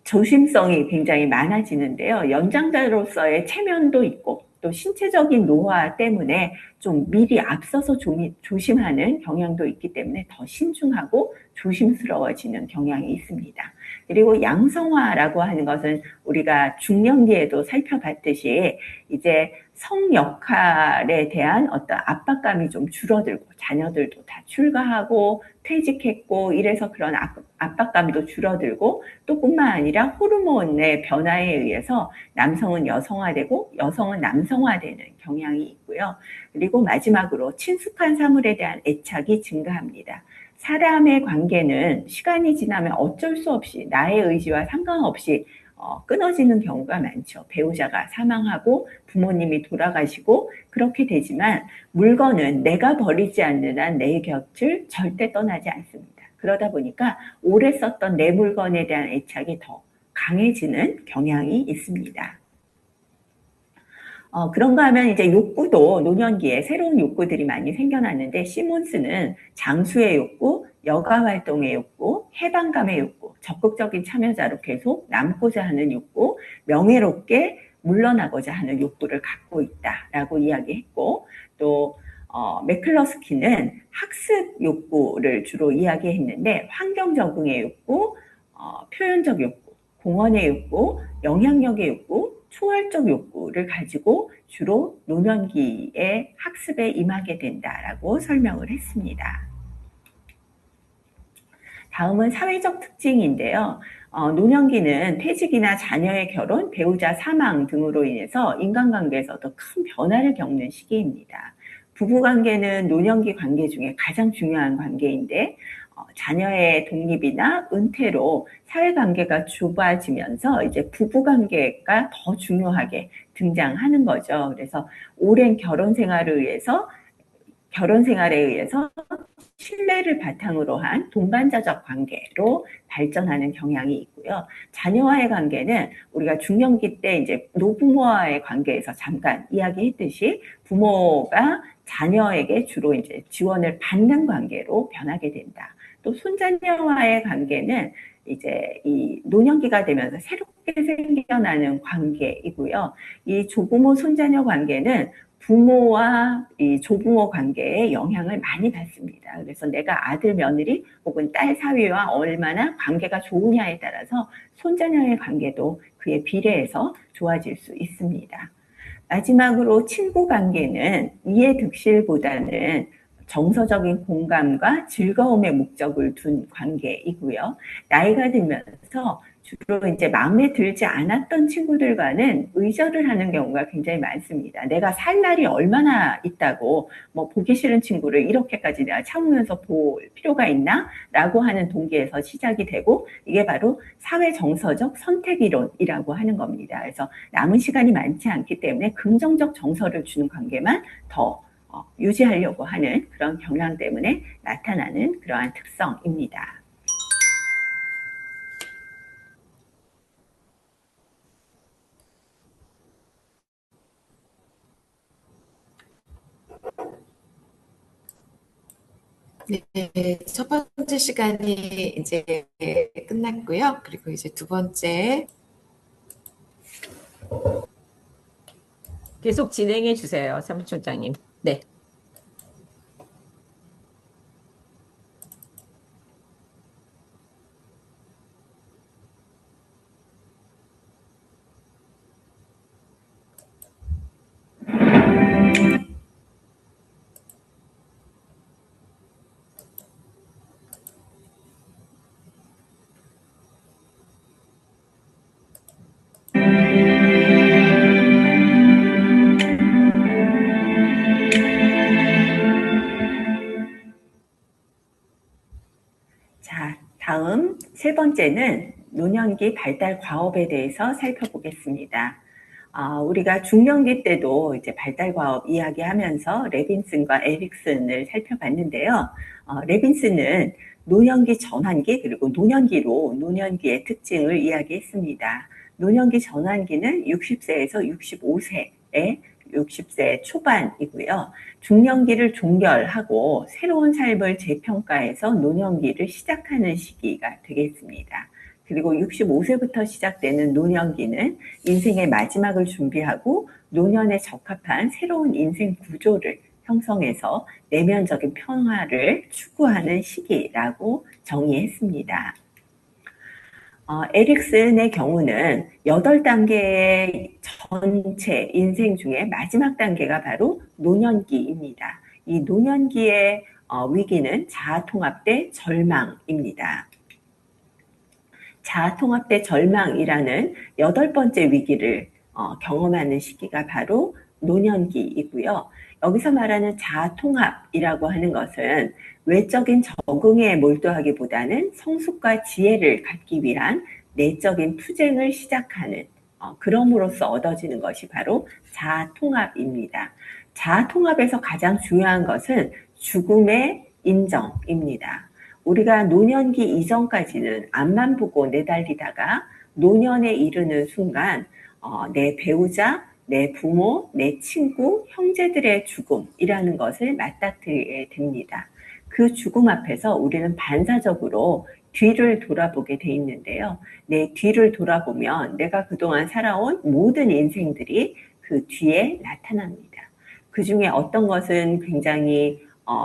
조심성이 굉장히 많아지는데요. 연장자로서의 체면도 있고 또 신체적인 노화 때문에 좀 미리 앞서서 조심하는 경향도 있기 때문에 더 신중하고 조심스러워지는 경향이 있습니다. 그리고 양성화라고 하는 것은 우리가 중년기에도 살펴봤듯이 이제 성 역할에 대한 어떤 압박감이 좀 줄어들고 자녀들도 다 출가하고 퇴직했고 이래서 그런 압박감도 줄어들고 또 뿐만 아니라 호르몬의 변화에 의해서 남성은 여성화되고 여성은 남성화되는 경향이 있고요. 그리고 마지막으로 친숙한 사물에 대한 애착이 증가합니다. 사람의 관계는 시간이 지나면 어쩔 수 없이 나의 의지와 상관없이 끊어지는 경우가 많죠. 배우자가 사망하고 부모님이 돌아가시고 그렇게 되지만 물건은 내가 버리지 않는 한 내 곁을 절대 떠나지 않습니다. 그러다 보니까 오래 썼던 내 물건에 대한 애착이 더 강해지는 경향이 있습니다. 그런가 하면 이제 욕구도 노년기에 새로운 욕구들이 많이 생겨났는데 시몬스는 장수의 욕구, 여가 활동의 욕구, 해방감의 욕구, 적극적인 참여자로 계속 남고자 하는 욕구, 명예롭게 물러나고자 하는 욕구를 갖고 있다라고 이야기했고 또 매클러스키는 학습 욕구를 주로 이야기했는데 환경 적응의 욕구, 표현적 욕구, 공헌의 욕구, 영향력의 욕구, 초월적 욕구를 가지고 주로 노년기의 학습에 임하게 된다라고 설명을 했습니다. 다음은 사회적 특징인데요. 노년기는 퇴직이나 자녀의 결혼, 배우자 사망 등으로 인해서 인간관계에서 더 큰 변화를 겪는 시기입니다. 부부관계는 노년기 관계 중에 가장 중요한 관계인데 자녀의 독립이나 은퇴로 사회관계가 좁아지면서 이제 부부관계가 더 중요하게 등장하는 거죠. 그래서 오랜 결혼 생활에 의해서 신뢰를 바탕으로 한 동반자적 관계로 발전하는 경향이 있고요. 자녀와의 관계는 우리가 중년기 때 이제 노부모와의 관계에서 잠깐 이야기했듯이 부모가 자녀에게 주로 이제 지원을 받는 관계로 변하게 된다. 또 손자녀와의 관계는 이제 이 노년기가 되면서 새롭게 생겨나는 관계이고요. 이 조부모 손자녀 관계는 부모와 이 조부모 관계에 영향을 많이 받습니다. 그래서 내가 아들, 며느리 혹은 딸 사위와 얼마나 관계가 좋으냐에 따라서 손자녀의 관계도 그에 비례해서 좋아질 수 있습니다. 마지막으로 친구 관계는 이해 득실보다는 정서적인 공감과 즐거움의 목적을 둔 관계이고요. 나이가 들면서 주로 이제 마음에 들지 않았던 친구들과는 의절을 하는 경우가 굉장히 많습니다. 내가 살 날이 얼마나 있다고 뭐 보기 싫은 친구를 이렇게까지 내가 참으면서 볼 필요가 있나? 라고 하는 동기에서 시작이 되고 이게 바로 사회 정서적 선택 이론이라고 하는 겁니다. 그래서 남은 시간이 많지 않기 때문에 긍정적 정서를 주는 관계만 더 유지하려고 하는 그런 경향 때문에 나타나는 그러한 특성입니다. 네, 첫 번째 시간이 이제 끝났고요. 그리고 이제 두 번째. 계속 진행해 주세요, 사무총장님. 네. 자, 다음 세 번째는 노년기 발달 과업에 대해서 살펴보겠습니다. 우리가 중년기 때도 이제 발달 과업 이야기하면서 레빈슨과 에릭슨을 살펴봤는데요. 레빈슨은 노년기 전환기 그리고 노년기로 노년기의 특징을 이야기했습니다. 노년기 전환기는 60세에서 65세에 60세 초반이고요. 중년기를 종결하고 새로운 삶을 재평가해서 노년기를 시작하는 시기가 되겠습니다. 그리고 65세부터 시작되는 노년기는 인생의 마지막을 준비하고 노년에 적합한 새로운 인생 구조를 형성해서 내면적인 평화를 추구하는 시기라고 정의했습니다. 에릭슨의 경우는 8단계의 전체 인생 중에 마지막 단계가 바로 노년기입니다. 이 노년기의 위기는 자아통합대 절망입니다. 자아통합대 절망이라는 8번째 위기를 경험하는 시기가 바로 노년기이고요. 여기서 말하는 자아통합이라고 하는 것은 외적인 적응에 몰두하기보다는 성숙과 지혜를 갖기 위한 내적인 투쟁을 시작하는 그럼으로써 얻어지는 것이 바로 자아통합입니다. 자아통합에서 가장 중요한 것은 죽음의 인정입니다. 우리가 노년기 이전까지는 앞만 보고 내달리다가 노년에 이르는 순간 내 배우자, 내 부모, 내 친구, 형제들의 죽음이라는 것을 맞닥뜨리게 됩니다. 그 죽음 앞에서 우리는 반사적으로 뒤를 돌아보게 돼 있는데요. 내 뒤를 돌아보면 내가 그동안 살아온 모든 인생들이 그 뒤에 나타납니다. 그 중에 어떤 것은 굉장히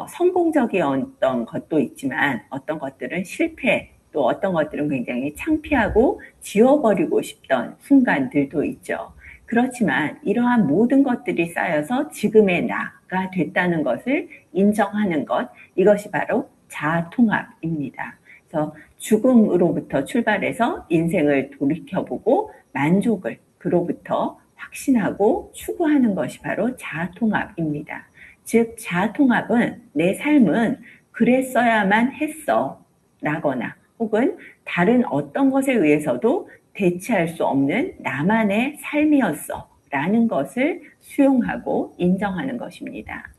성공적이었던 것도 있지만 어떤 것들은 실패, 또 어떤 것들은 굉장히 창피하고 지워버리고 싶던 순간들도 있죠. 그렇지만 이러한 모든 것들이 쌓여서 지금의 나가 됐다는 것을 인정하는 것, 이것이 바로 자아통합입니다. 그래서 죽음으로부터 출발해서 인생을 돌이켜보고 만족을 그로부터 확신하고 추구하는 것이 바로 자아통합입니다. 즉 자아통합은 내 삶은 그랬어야만 했어 라거나 혹은 다른 어떤 것에 의해서도 대체할 수 없는 나만의 삶이었어 라는 것을 수용하고 인정하는 것입니다.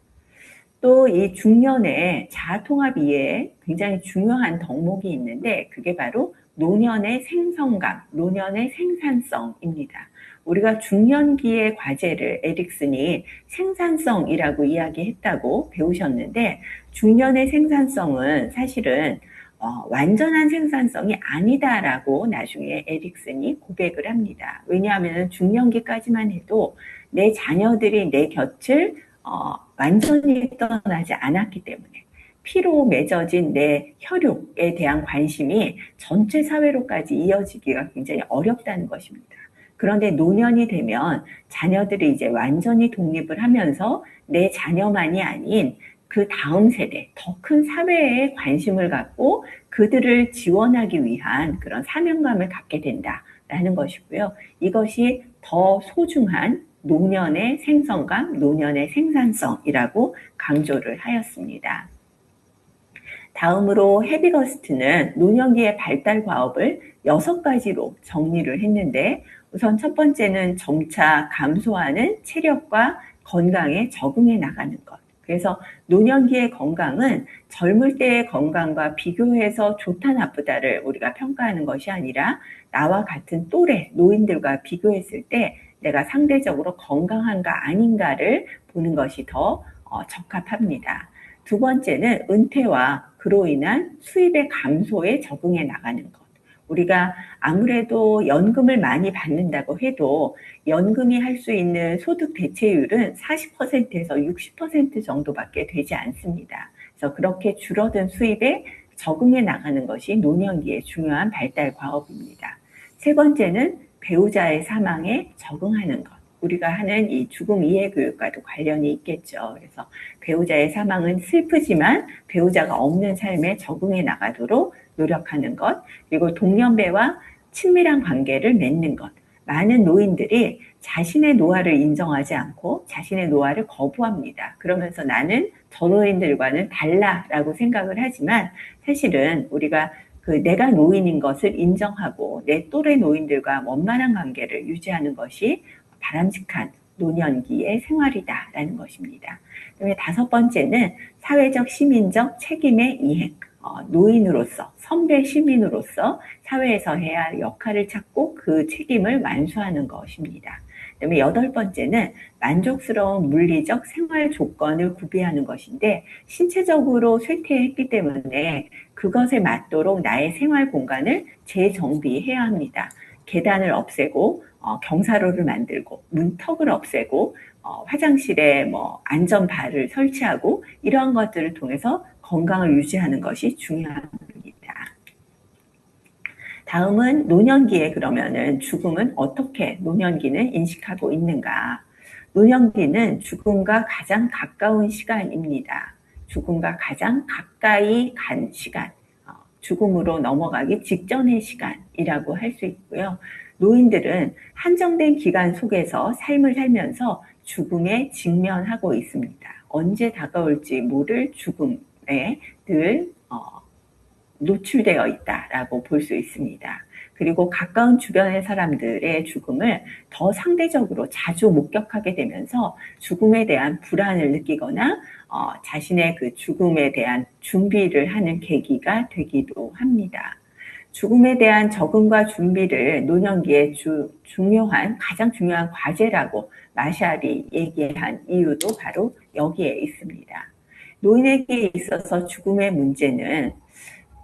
또 이 중년의 자아통합 이외에 굉장히 중요한 덕목이 있는데 그게 바로 노년의 생성감, 노년의 생산성입니다. 우리가 중년기의 과제를 에릭슨이 생산성이라고 이야기했다고 배우셨는데 중년의 생산성은 사실은 완전한 생산성이 아니다라고 나중에 에릭슨이 고백을 합니다. 왜냐하면 중년기까지만 해도 내 자녀들이 내 곁을 완전히 떠나지 않았기 때문에 피로 맺어진 내 혈육에 대한 관심이 전체 사회로까지 이어지기가 굉장히 어렵다는 것입니다. 그런데 노년이 되면 자녀들이 이제 완전히 독립을 하면서 내 자녀만이 아닌 그 다음 세대, 더 큰 사회에 관심을 갖고 그들을 지원하기 위한 그런 사명감을 갖게 된다라는 것이고요. 이것이 더 소중한 노년의 생성감, 노년의 생산성이라고 강조를 하였습니다. 다음으로 헤비거스트는 노년기의 발달 과업을 6가지로 정리를 했는데 우선 첫 번째는 점차 감소하는 체력과 건강에 적응해 나가는 것. 그래서 노년기의 건강은 젊을 때의 건강과 비교해서 좋다 나쁘다를 우리가 평가하는 것이 아니라 나와 같은 또래 노인들과 비교했을 때 내가 상대적으로 건강한가 아닌가를 보는 것이 더 적합합니다. 두 번째는 은퇴와 그로 인한 수입의 감소에 적응해 나가는 것. 우리가 아무래도 연금을 많이 받는다고 해도 연금이 할 수 있는 소득 대체율은 40%에서 60% 정도밖에 되지 않습니다. 그래서 그렇게 줄어든 수입에 적응해 나가는 것이 노년기의 중요한 발달 과업입니다. 세 번째는 배우자의 사망에 적응하는 것. 우리가 하는 이 죽음 이해 교육과도 관련이 있겠죠. 그래서 배우자의 사망은 슬프지만 배우자가 없는 삶에 적응해 나가도록 노력하는 것, 그리고 동년배와 친밀한 관계를 맺는 것. 많은 노인들이 자신의 노화를 인정하지 않고 자신의 노화를 거부합니다. 그러면서 나는 저 노인들과는 달라라고 생각을 하지만 사실은 우리가 내가 노인인 것을 인정하고 내 또래 노인들과 원만한 관계를 유지하는 것이 바람직한 노년기의 생활이다라는 것입니다. 그다음에 다섯 번째는 사회적 시민적 책임의 이행. 노인으로서 선배 시민으로서 사회에서 해야 할 역할을 찾고 그 책임을 완수하는 것입니다. 그다음에 여덟 번째는 만족스러운 물리적 생활 조건을 구비하는 것인데 신체적으로 쇠퇴했기 때문에 그것에 맞도록 나의 생활 공간을 재정비해야 합니다. 계단을 없애고 경사로를 만들고 문턱을 없애고 화장실에 안전바를 설치하고 이러한 것들을 통해서 건강을 유지하는 것이 중요합니다. 다음은 노년기에 그러면은 죽음은 어떻게 노년기는 인식하고 있는가? 노년기는 죽음과 가장 가까운 시간입니다. 죽음과 가장 가까이 간 시간, 죽음으로 넘어가기 직전의 시간이라고 할 수 있고요. 노인들은 한정된 기간 속에서 삶을 살면서 죽음에 직면하고 있습니다. 언제 다가올지 모를 죽음에 늘 노출되어 있다라고 볼 수 있습니다. 그리고 가까운 주변의 사람들의 죽음을 더 상대적으로 자주 목격하게 되면서 죽음에 대한 불안을 느끼거나 자신의 그 죽음에 대한 준비를 하는 계기가 되기도 합니다. 죽음에 대한 적응과 준비를 노년기에 가장 중요한 과제라고 마샬이 얘기한 이유도 바로 여기에 있습니다. 노인에게 있어서 죽음의 문제는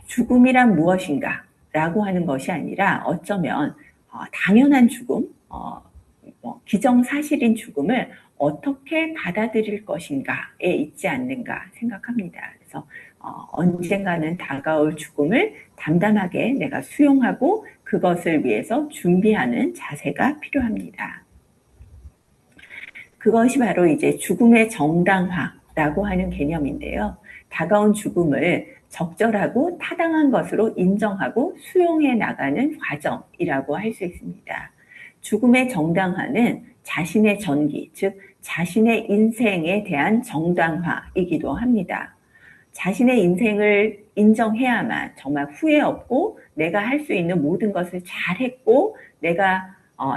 죽음이란 무엇인가 라고 하는 것이 아니라 어쩌면 당연한 죽음, 기정사실인 죽음을 어떻게 받아들일 것인가에 있지 않는가 생각합니다. 그래서 언젠가는 다가올 죽음을 담담하게 내가 수용하고 그것을 위해서 준비하는 자세가 필요합니다. 그것이 바로 이제 죽음의 정당화라고 하는 개념인데요. 다가온 죽음을 적절하고 타당한 것으로 인정하고 수용해 나가는 과정이라고 할 수 있습니다. 죽음의 정당화는 자신의 전기, 즉 자신의 인생에 대한 정당화이기도 합니다. 자신의 인생을 인정해야만 정말 후회 없고 내가 할 수 있는 모든 것을 잘했고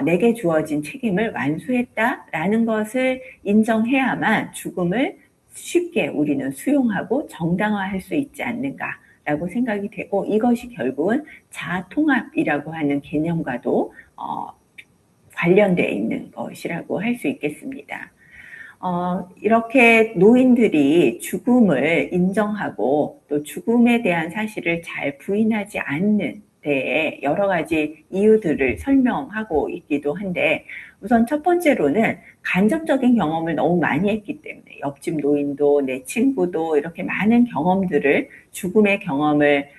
내게 주어진 책임을 완수했다라는 것을 인정해야만 죽음을 쉽게 우리는 수용하고 정당화할 수 있지 않는가라고 생각이 되고, 이것이 결국은 자아통합이라고 하는 개념과도 관련되어 있는 것이라고 할 수 있겠습니다. 이렇게 노인들이 죽음을 인정하고 또 죽음에 대한 사실을 잘 부인하지 않는 데에 여러 가지 이유들을 설명하고 있기도 한데, 우선 첫 번째로는 간접적인 경험을 너무 많이 했기 때문에, 옆집 노인도 내 친구도 이렇게 많은 경험들을, 죽음의 경험을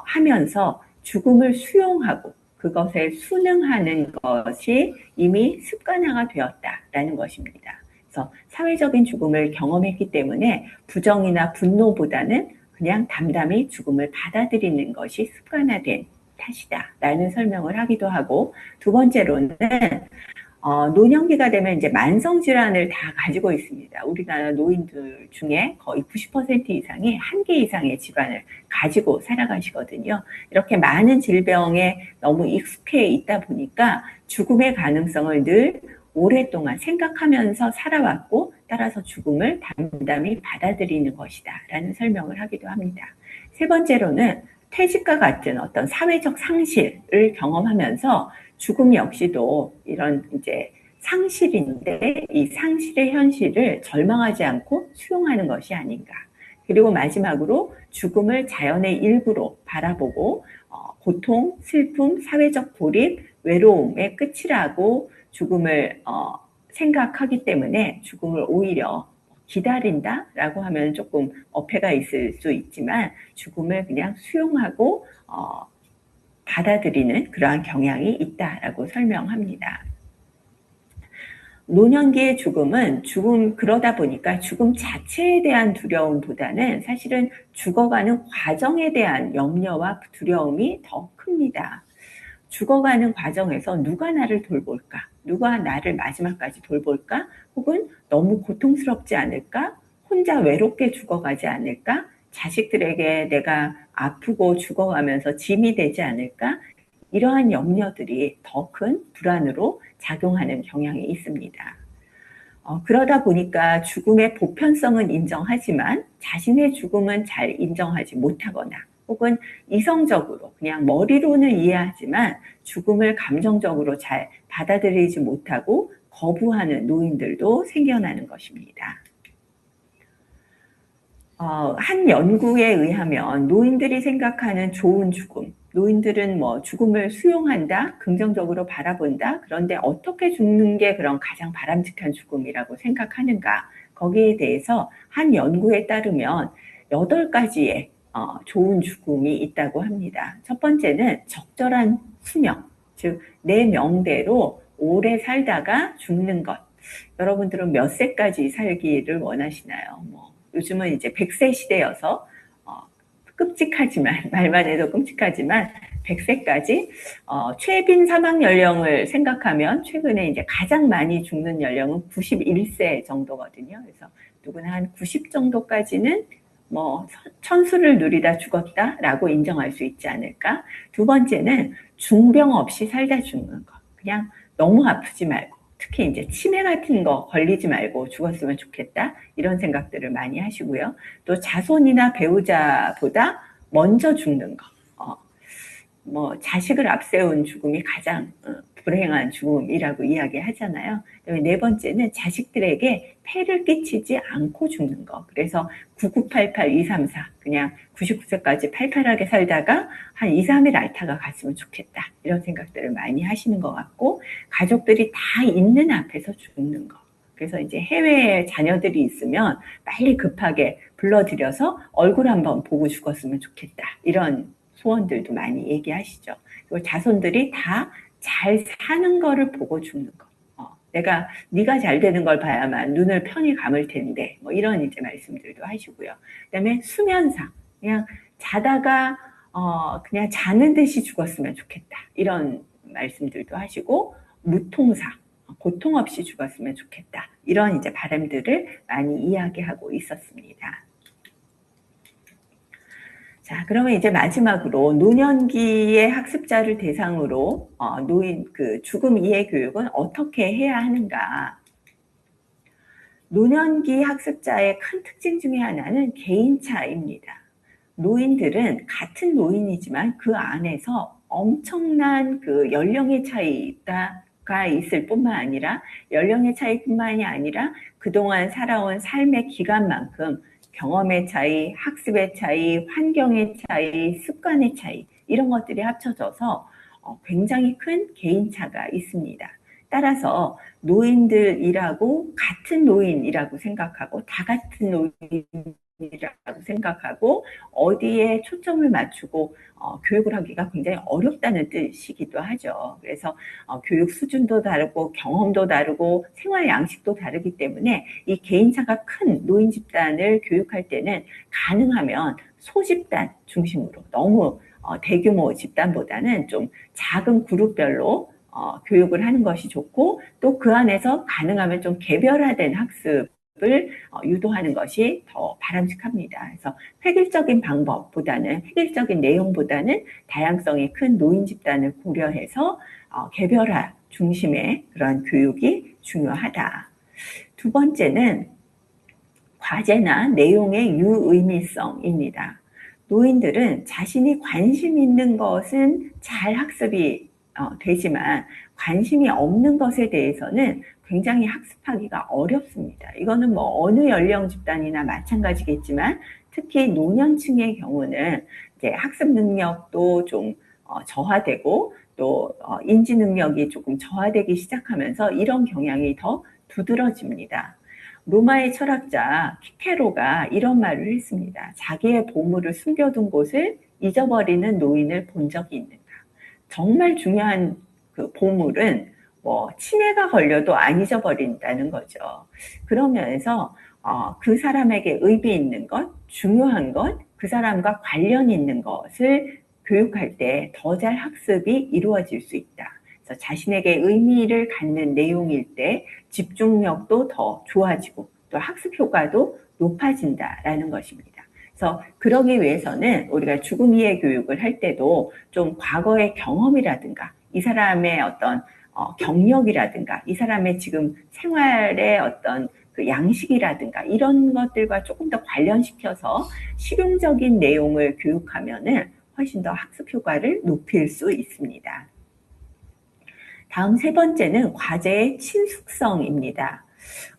하면서 죽음을 수용하고 그것에 순응하는 것이 이미 습관화가 되었다라는 것입니다. 그래서 사회적인 죽음을 경험했기 때문에 부정이나 분노보다는 그냥 담담히 죽음을 받아들이는 것이 습관화된 탓이다라는 설명을 하기도 하고, 두 번째로는 노년기가 되면 이제 만성 질환을 다 가지고 있습니다. 우리나라 노인들 중에 거의 90% 이상이 한 개 이상의 질환을 가지고 살아가시거든요. 이렇게 많은 질병에 너무 익숙해 있다 보니까 죽음의 가능성을 늘 오랫동안 생각하면서 살아왔고, 따라서 죽음을 담담히 받아들이는 것이다 라는 설명을 하기도 합니다. 세 번째로는 퇴직과 같은 어떤 사회적 상실을 경험하면서 죽음 역시도 이런 이제 상실인데, 이 상실의 현실을 절망하지 않고 수용하는 것이 아닌가. 그리고 마지막으로 죽음을 자연의 일부로 바라보고 고통, 슬픔, 사회적 고립, 외로움의 끝이라고 죽음을 생각하기 때문에 죽음을 오히려 기다린다라고 하면 조금 어폐가 있을 수 있지만, 죽음을 그냥 수용하고 받아들이는 그러한 경향이 있다라고 설명합니다. 노년기의 죽음은 그러다 보니까 죽음 자체에 대한 두려움보다는 사실은 죽어가는 과정에 대한 염려와 두려움이 더 큽니다. 죽어가는 과정에서 누가 나를 돌볼까? 누가 나를 마지막까지 돌볼까? 혹은 너무 고통스럽지 않을까? 혼자 외롭게 죽어가지 않을까? 자식들에게 내가 아프고 죽어가면서 짐이 되지 않을까? 이러한 염려들이 더 큰 불안으로 작용하는 경향이 있습니다. 그러다 보니까 죽음의 보편성은 인정하지만 자신의 죽음은 잘 인정하지 못하거나, 혹은 이성적으로 그냥 머리로는 이해하지만 죽음을 감정적으로 잘 받아들이지 못하고 거부하는 노인들도 생겨나는 것입니다. 한 연구에 의하면 노인들이 생각하는 좋은 죽음, 노인들은 죽음을 수용한다, 긍정적으로 바라본다, 그런데 어떻게 죽는 게 그런 가장 바람직한 죽음이라고 생각하는가, 거기에 대해서 한 연구에 따르면 8가지의 좋은 죽음이 있다고 합니다. 첫 번째는 적절한 수명, 즉 내 명대로 오래 살다가 죽는 것. 여러분들은 몇 세까지 살기를 원하시나요? 요즘은 이제 100세 시대여서 끔찍하지만, 말만 해도 끔찍하지만 100세까지 최빈 사망 연령을 생각하면 최근에 이제 가장 많이 죽는 연령은 91세 정도거든요. 그래서 누구나 한 90 정도까지는 천수를 누리다 죽었다라고 인정할 수 있지 않을까. 두 번째는 중병 없이 살다 죽는 것. 그냥 너무 아프지 말고, 특히 이제 치매 같은 거 걸리지 말고 죽었으면 좋겠다, 이런 생각들을 많이 하시고요. 또 자손이나 배우자보다 먼저 죽는 거. 자식을 앞세운 죽음이 가장 불행한 죽음이라고 이야기하잖아요. 그다음에 네 번째는 자식들에게 폐를 끼치지 않고 죽는 거. 그래서 9988, 234 그냥 99세까지 팔팔하게 살다가 한 2, 3일 앓다가 갔으면 좋겠다. 이런 생각들을 많이 하시는 것 같고, 가족들이 다 있는 앞에서 죽는 거. 그래서 이제 해외에 자녀들이 있으면 빨리 급하게 불러들여서 얼굴 한번 보고 죽었으면 좋겠다. 이런 소원들도 많이 얘기하시죠. 그리고 자손들이 다 잘 사는 거를 보고 죽는 거. 네가 잘 되는 걸 봐야만 눈을 편히 감을 텐데, 뭐 이런 이제 말씀들도 하시고요. 그다음에 수면상, 그냥 자다가 그냥 자는 듯이 죽었으면 좋겠다. 이런 말씀들도 하시고, 무통사, 고통 없이 죽었으면 좋겠다. 이런 이제 바람들을 많이 이야기하고 있었습니다. 자, 그러면 이제 마지막으로 노년기의 학습자를 대상으로 노인 죽음 이해 교육은 어떻게 해야 하는가? 노년기 학습자의 큰 특징 중에 하나는 개인차입니다. 노인들은 같은 노인이지만 그 안에서 엄청난 그 연령의 차이가 있을 뿐만 아니라, 연령의 차이뿐만이 아니라 그동안 살아온 삶의 기간만큼 경험의 차이, 학습의 차이, 환경의 차이, 습관의 차이, 이런 것들이 합쳐져서 굉장히 큰 개인차가 있습니다. 따라서 노인들이라고 같은 노인이라고 생각하고, 다 같은 노인이라고 생각하고 어디에 초점을 맞추고 교육을 하기가 굉장히 어렵다는 뜻이기도 하죠. 그래서 교육 수준도 다르고 경험도 다르고 생활 양식도 다르기 때문에 이 개인차가 큰 노인 집단을 교육할 때는 가능하면 소집단 중심으로, 너무 대규모 집단보다는 좀 작은 그룹별로 교육을 하는 것이 좋고, 또 그 안에서 가능하면 좀 개별화된 학습을 유도하는 것이 더 바람직합니다. 그래서 획일적인 방법보다는, 획일적인 내용보다는 다양성이 큰 노인 집단을 고려해서 개별화 중심의 그런 교육이 중요하다. 두 번째는 과제나 내용의 유의미성입니다. 노인들은 자신이 관심 있는 것은 잘 학습이 되지만 관심이 없는 것에 대해서는 굉장히 학습하기가 어렵습니다. 이거는 뭐 어느 연령 집단이나 마찬가지겠지만, 특히 노년층의 경우는 이제 학습 능력도 좀 저하되고, 또 인지 능력이 조금 저하되기 시작하면서 이런 경향이 더 두드러집니다. 로마의 철학자 키케로가 이런 말을 했습니다. 자기의 보물을 숨겨둔 곳을 잊어버리는 노인을 본 적이 있는가. 정말 중요한 그 보물은 뭐 치매가 걸려도 안 잊어버린다는 거죠. 그러면서 그 사람에게 의미 있는 것, 중요한 것, 그 사람과 관련 있는 것을 교육할 때 더 잘 학습이 이루어질 수 있다. 그래서 자신에게 의미를 갖는 내용일 때 집중력도 더 좋아지고 또 학습 효과도 높아진다라는 것입니다. 그래서 그러기 위해서는 우리가 죽음 이해 교육을 할 때도 좀 과거의 경험이라든가 이 사람의 어떤 경력이라든가 이 사람의 지금 생활의 어떤 그 양식이라든가 이런 것들과 조금 더 관련시켜서 실용적인 내용을 교육하면은 훨씬 더 학습 효과를 높일 수 있습니다. 다음 세 번째는 과제의 친숙성입니다.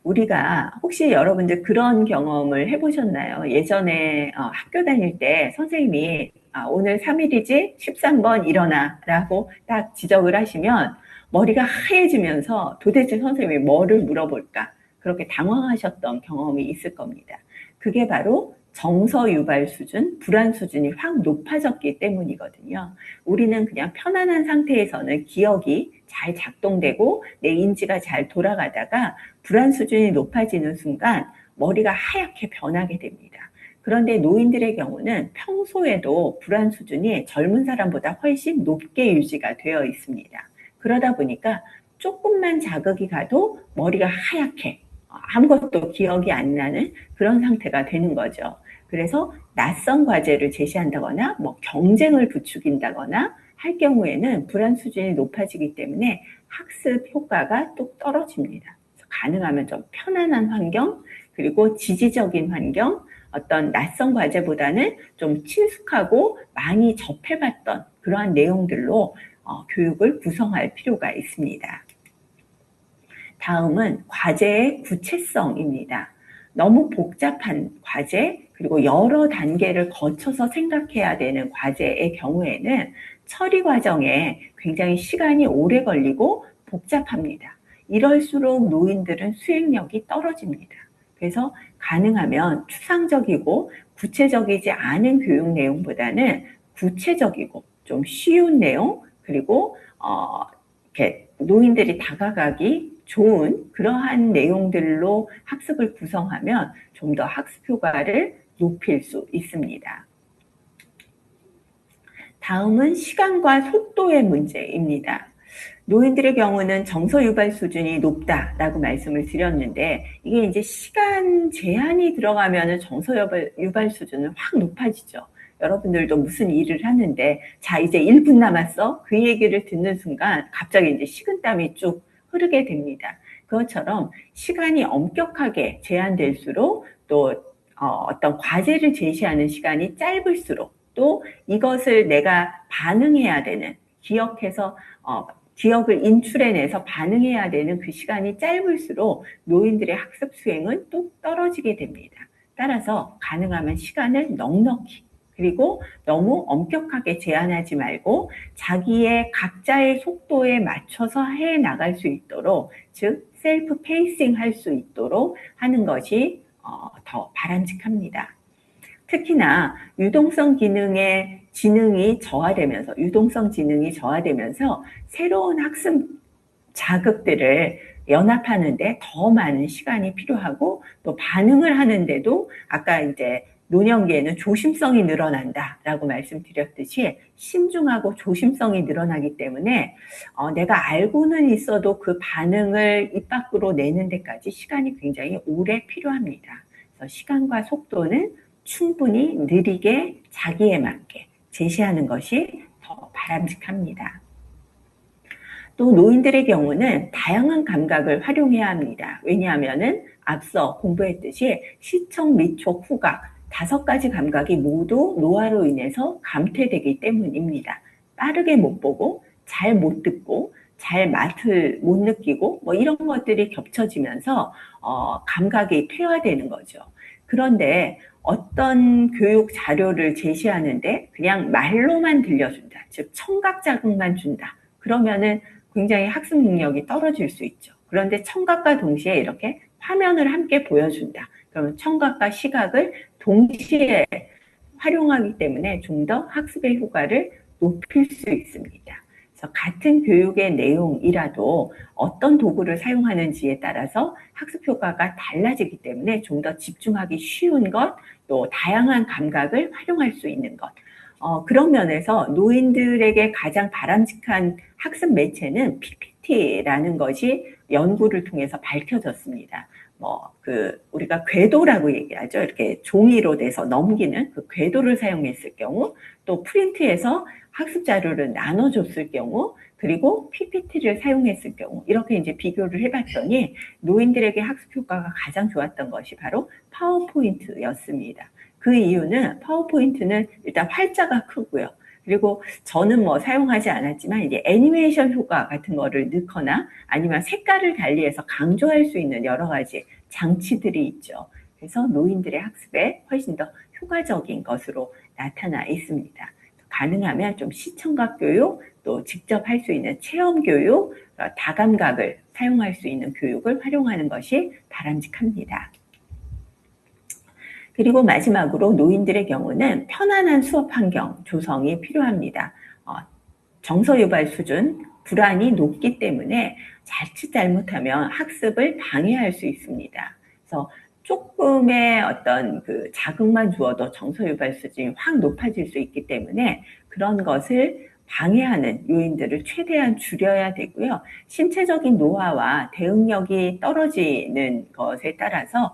우리가 혹시 여러분들 그런 경험을 해보셨나요? 예전에 학교 다닐 때 선생님이 오늘 3일이지 13번 일어나 라고 딱 지적을 하시면 머리가 하얘지면서 도대체 선생님이 뭐를 물어볼까? 그렇게 당황하셨던 경험이 있을 겁니다. 그게 바로 정서 유발 수준, 불안 수준이 확 높아졌기 때문이거든요. 우리는 그냥 편안한 상태에서는 기억이 잘 작동되고 내 인지가 잘 돌아가다가 불안 수준이 높아지는 순간 머리가 하얗게 변하게 됩니다. 그런데 노인들의 경우는 평소에도 불안 수준이 젊은 사람보다 훨씬 높게 유지가 되어 있습니다. 그러다 보니까 조금만 자극이 가도 머리가 하얗게 아무것도 기억이 안 나는 그런 상태가 되는 거죠. 그래서 낯선 과제를 제시한다거나 뭐 경쟁을 부추긴다거나 할 경우에는 불안 수준이 높아지기 때문에 학습 효과가 또 떨어집니다. 그래서 가능하면 좀 편안한 환경, 그리고 지지적인 환경, 어떤 낯선 과제보다는 좀 친숙하고 많이 접해봤던 그러한 내용들로 교육을 구성할 필요가 있습니다. 다음은 과제의 구체성입니다. 너무 복잡한 과제, 그리고 여러 단계를 거쳐서 생각해야 되는 과제의 경우에는 처리 과정에 굉장히 시간이 오래 걸리고 복잡합니다. 이럴수록 노인들은 수행력이 떨어집니다. 그래서 가능하면 추상적이고 구체적이지 않은 교육 내용보다는 구체적이고 좀 쉬운 내용, 그리고 이렇게 노인들이 다가가기 좋은 그러한 내용들로 학습을 구성하면 좀 더 학습 효과를 높일 수 있습니다. 다음은 시간과 속도의 문제입니다. 노인들의 경우는 정서 유발 수준이 높다라고 말씀을 드렸는데, 이게 이제 시간 제한이 들어가면 정서 유발 수준은 확 높아지죠. 여러분들도 무슨 일을 하는데, 자, 이제 1분 남았어? 그 얘기를 듣는 순간 갑자기 이제 식은땀이 쭉 흐르게 됩니다. 그것처럼 시간이 엄격하게 제한될수록 또 어떤 과제를 제시하는 시간이 짧을수록 또 이것을 내가 반응해야 되는, 기억해서 기억을 인출해내서 반응해야 되는 그 시간이 짧을수록 노인들의 학습 수행은 또 떨어지게 됩니다. 따라서 가능하면 시간을 넉넉히, 그리고 너무 엄격하게 제한하지 말고 자기의 각자의 속도에 맞춰서 해 나갈 수 있도록, 즉 셀프 페이싱 할 수 있도록 하는 것이 더 바람직합니다. 특히나 유동성 지능이 저하되면서 새로운 학습 자극들을 연합하는데 더 많은 시간이 필요하고, 또 반응을 하는데도 아까 이제 노년기에는 조심성이 늘어난다라고 말씀드렸듯이 신중하고 조심성이 늘어나기 때문에 내가 알고는 있어도 그 반응을 입 밖으로 내는 데까지 시간이 굉장히 오래 필요합니다. 그래서 시간과 속도는 충분히 느리게 자기에 맞게 제시하는 것이 더 바람직합니다. 또 노인들의 경우는 다양한 감각을 활용해야 합니다. 왜냐하면은 앞서 공부했듯이 시청, 미촉, 후각 5가지 감각이 모두 노화로 인해서 감퇴되기 때문입니다. 빠르게 못 보고, 잘 못 듣고, 잘 맛을 못 느끼고, 뭐 이런 것들이 겹쳐지면서 감각이 퇴화되는 거죠. 그런데 어떤 교육 자료를 제시하는데 그냥 말로만 들려준다, 즉 청각 자극만 준다, 그러면은 굉장히 학습 능력이 떨어질 수 있죠. 그런데 청각과 동시에 이렇게 화면을 함께 보여준다, 그러면 청각과 시각을 동시에 활용하기 때문에 좀 더 학습의 효과를 높일 수 있습니다. 그래서 같은 교육의 내용이라도 어떤 도구를 사용하는지에 따라서 학습 효과가 달라지기 때문에 좀 더 집중하기 쉬운 것, 또 다양한 감각을 활용할 수 있는 것, 그런 면에서 노인들에게 가장 바람직한 학습 매체는 PPT라는 것이 연구를 통해서 밝혀졌습니다. 우리가 궤도라고 얘기하죠. 이렇게 종이로 돼서 넘기는 그 궤도를 사용했을 경우, 또 프린트해서 학습 자료를 나눠줬을 경우, 그리고 PPT를 사용했을 경우, 이렇게 이제 비교를 해봤더니 노인들에게 학습 효과가 가장 좋았던 것이 바로 파워포인트였습니다. 그 이유는 파워포인트는 일단 활자가 크고요. 그리고 저는 사용하지 않았지만 이제 애니메이션 효과 같은 거를 넣거나 아니면 색깔을 달리해서 강조할 수 있는 여러 가지 장치들이 있죠. 그래서 노인들의 학습에 훨씬 더 효과적인 것으로 나타나 있습니다. 가능하면 좀 시청각 교육, 또 직접 할 수 있는 체험 교육, 다감각을 사용할 수 있는 교육을 활용하는 것이 바람직합니다. 그리고 마지막으로 노인들의 경우는 편안한 수업 환경 조성이 필요합니다. 정서 유발 수준, 불안이 높기 때문에 자칫 잘못하면 학습을 방해할 수 있습니다. 그래서 조금의 어떤 그 자극만 주어도 정서 유발 수준이 확 높아질 수 있기 때문에 그런 것을 방해하는 요인들을 최대한 줄여야 되고요. 신체적인 노화와 대응력이 떨어지는 것에 따라서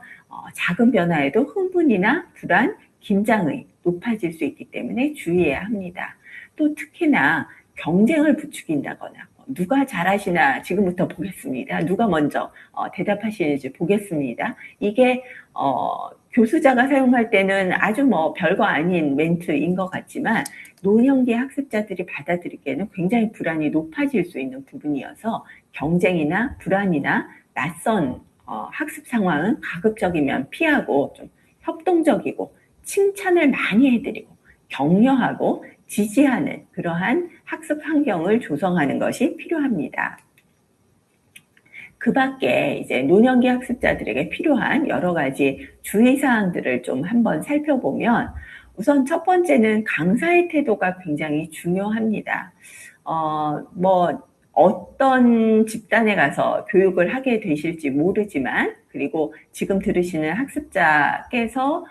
작은 변화에도 흥분이나 불안, 긴장이 높아질 수 있기 때문에 주의해야 합니다. 또 특히나 경쟁을 부추긴다거나 누가 잘하시나 지금부터 보겠습니다, 누가 먼저 대답하시는지 보겠습니다, 이게 교수자가 사용할 때는 아주 별거 아닌 멘트인 것 같지만 노년기 학습자들이 받아들이기에는 굉장히 불안이 높아질 수 있는 부분이어서 경쟁이나 불안이나 낯선 학습 상황은 가급적이면 피하고 좀 협동적이고 칭찬을 많이 해드리고 격려하고 지지하는 그러한 학습 환경을 조성하는 것이 필요합니다. 그 밖에 이제 노년기 학습자들에게 필요한 여러 가지 주의사항들을 좀 한번 살펴보면 우선 첫 번째는 강사의 태도가 굉장히 중요합니다. 어떤 집단에 가서 교육을 하게 되실지 모르지만, 그리고 지금 들으시는 학습자께서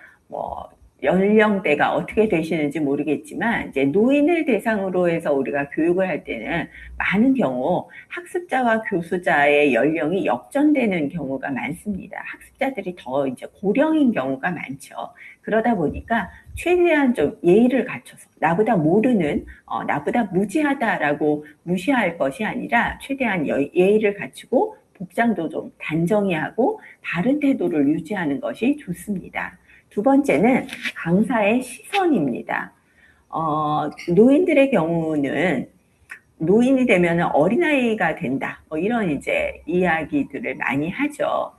연령대가 어떻게 되시는지 모르겠지만, 이제 노인을 대상으로 해서 우리가 교육을 할 때는 많은 경우 학습자와 교수자의 연령이 역전되는 경우가 많습니다. 학습자들이 더 이제 고령인 경우가 많죠. 그러다 보니까 최대한 좀 예의를 갖춰서 나보다 모르는, 나보다 무지하다라고 무시할 것이 아니라 최대한 예의를 갖추고 복장도 좀 단정히 하고 바른 태도를 유지하는 것이 좋습니다. 두 번째는 강사의 시선입니다. 노인들의 경우는 노인이 되면 어린아이가 된다. 이런 이제 이야기들을 많이 하죠.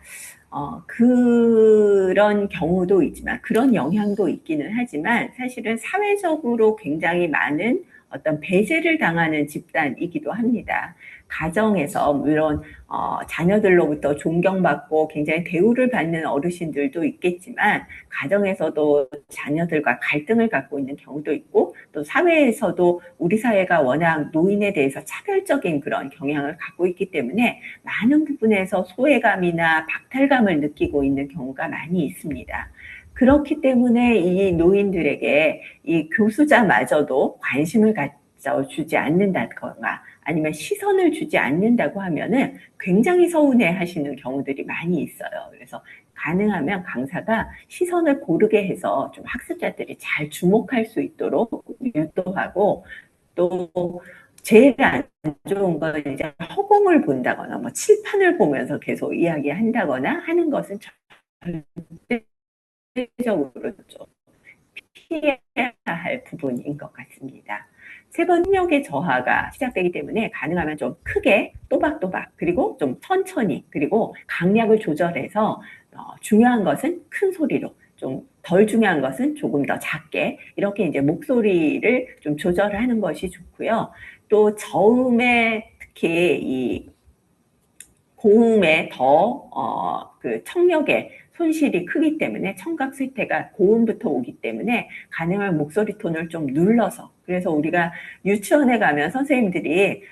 그런 경우도 있지만, 그런 영향도 있기는 하지만, 사실은 사회적으로 굉장히 많은 어떤 배제를 당하는 집단이기도 합니다. 가정에서 물론 자녀들로부터 존경받고 굉장히 대우를 받는 어르신들도 있겠지만, 가정에서도 자녀들과 갈등을 갖고 있는 경우도 있고, 또 사회에서도 우리 사회가 워낙 노인에 대해서 차별적인 그런 경향을 갖고 있기 때문에 많은 부분에서 소외감이나 박탈감을 느끼고 있는 경우가 많이 있습니다. 그렇기 때문에 이 노인들에게 이 교수자마저도 관심을 가져주지 않는다거나 아니면 시선을 주지 않는다고 하면은 굉장히 서운해 하시는 경우들이 많이 있어요. 그래서 가능하면 강사가 시선을 고르게 해서 좀 학습자들이 잘 주목할 수 있도록 유도하고, 또 제일 안 좋은 건 이제 허공을 본다거나 칠판을 보면서 계속 이야기한다거나 하는 것은 절대적으로 좀 피해야 할 부분인 것 같습니다. 세 번 능력의 저하가 시작되기 때문에 가능하면 좀 크게 또박또박, 그리고 좀 천천히, 그리고 강약을 조절해서 중요한 것은 큰 소리로, 좀 덜 중요한 것은 조금 더 작게, 이렇게 이제 목소리를 좀 조절하는 것이 좋고요. 또 저음에 특히 이 고음에 더 그 청력의 손실이 크기 때문에, 청각 쇠퇴가 고음부터 오기 때문에 가능한 목소리 톤을 좀 눌러서, 그래서 우리가 유치원에 가면 선생님들이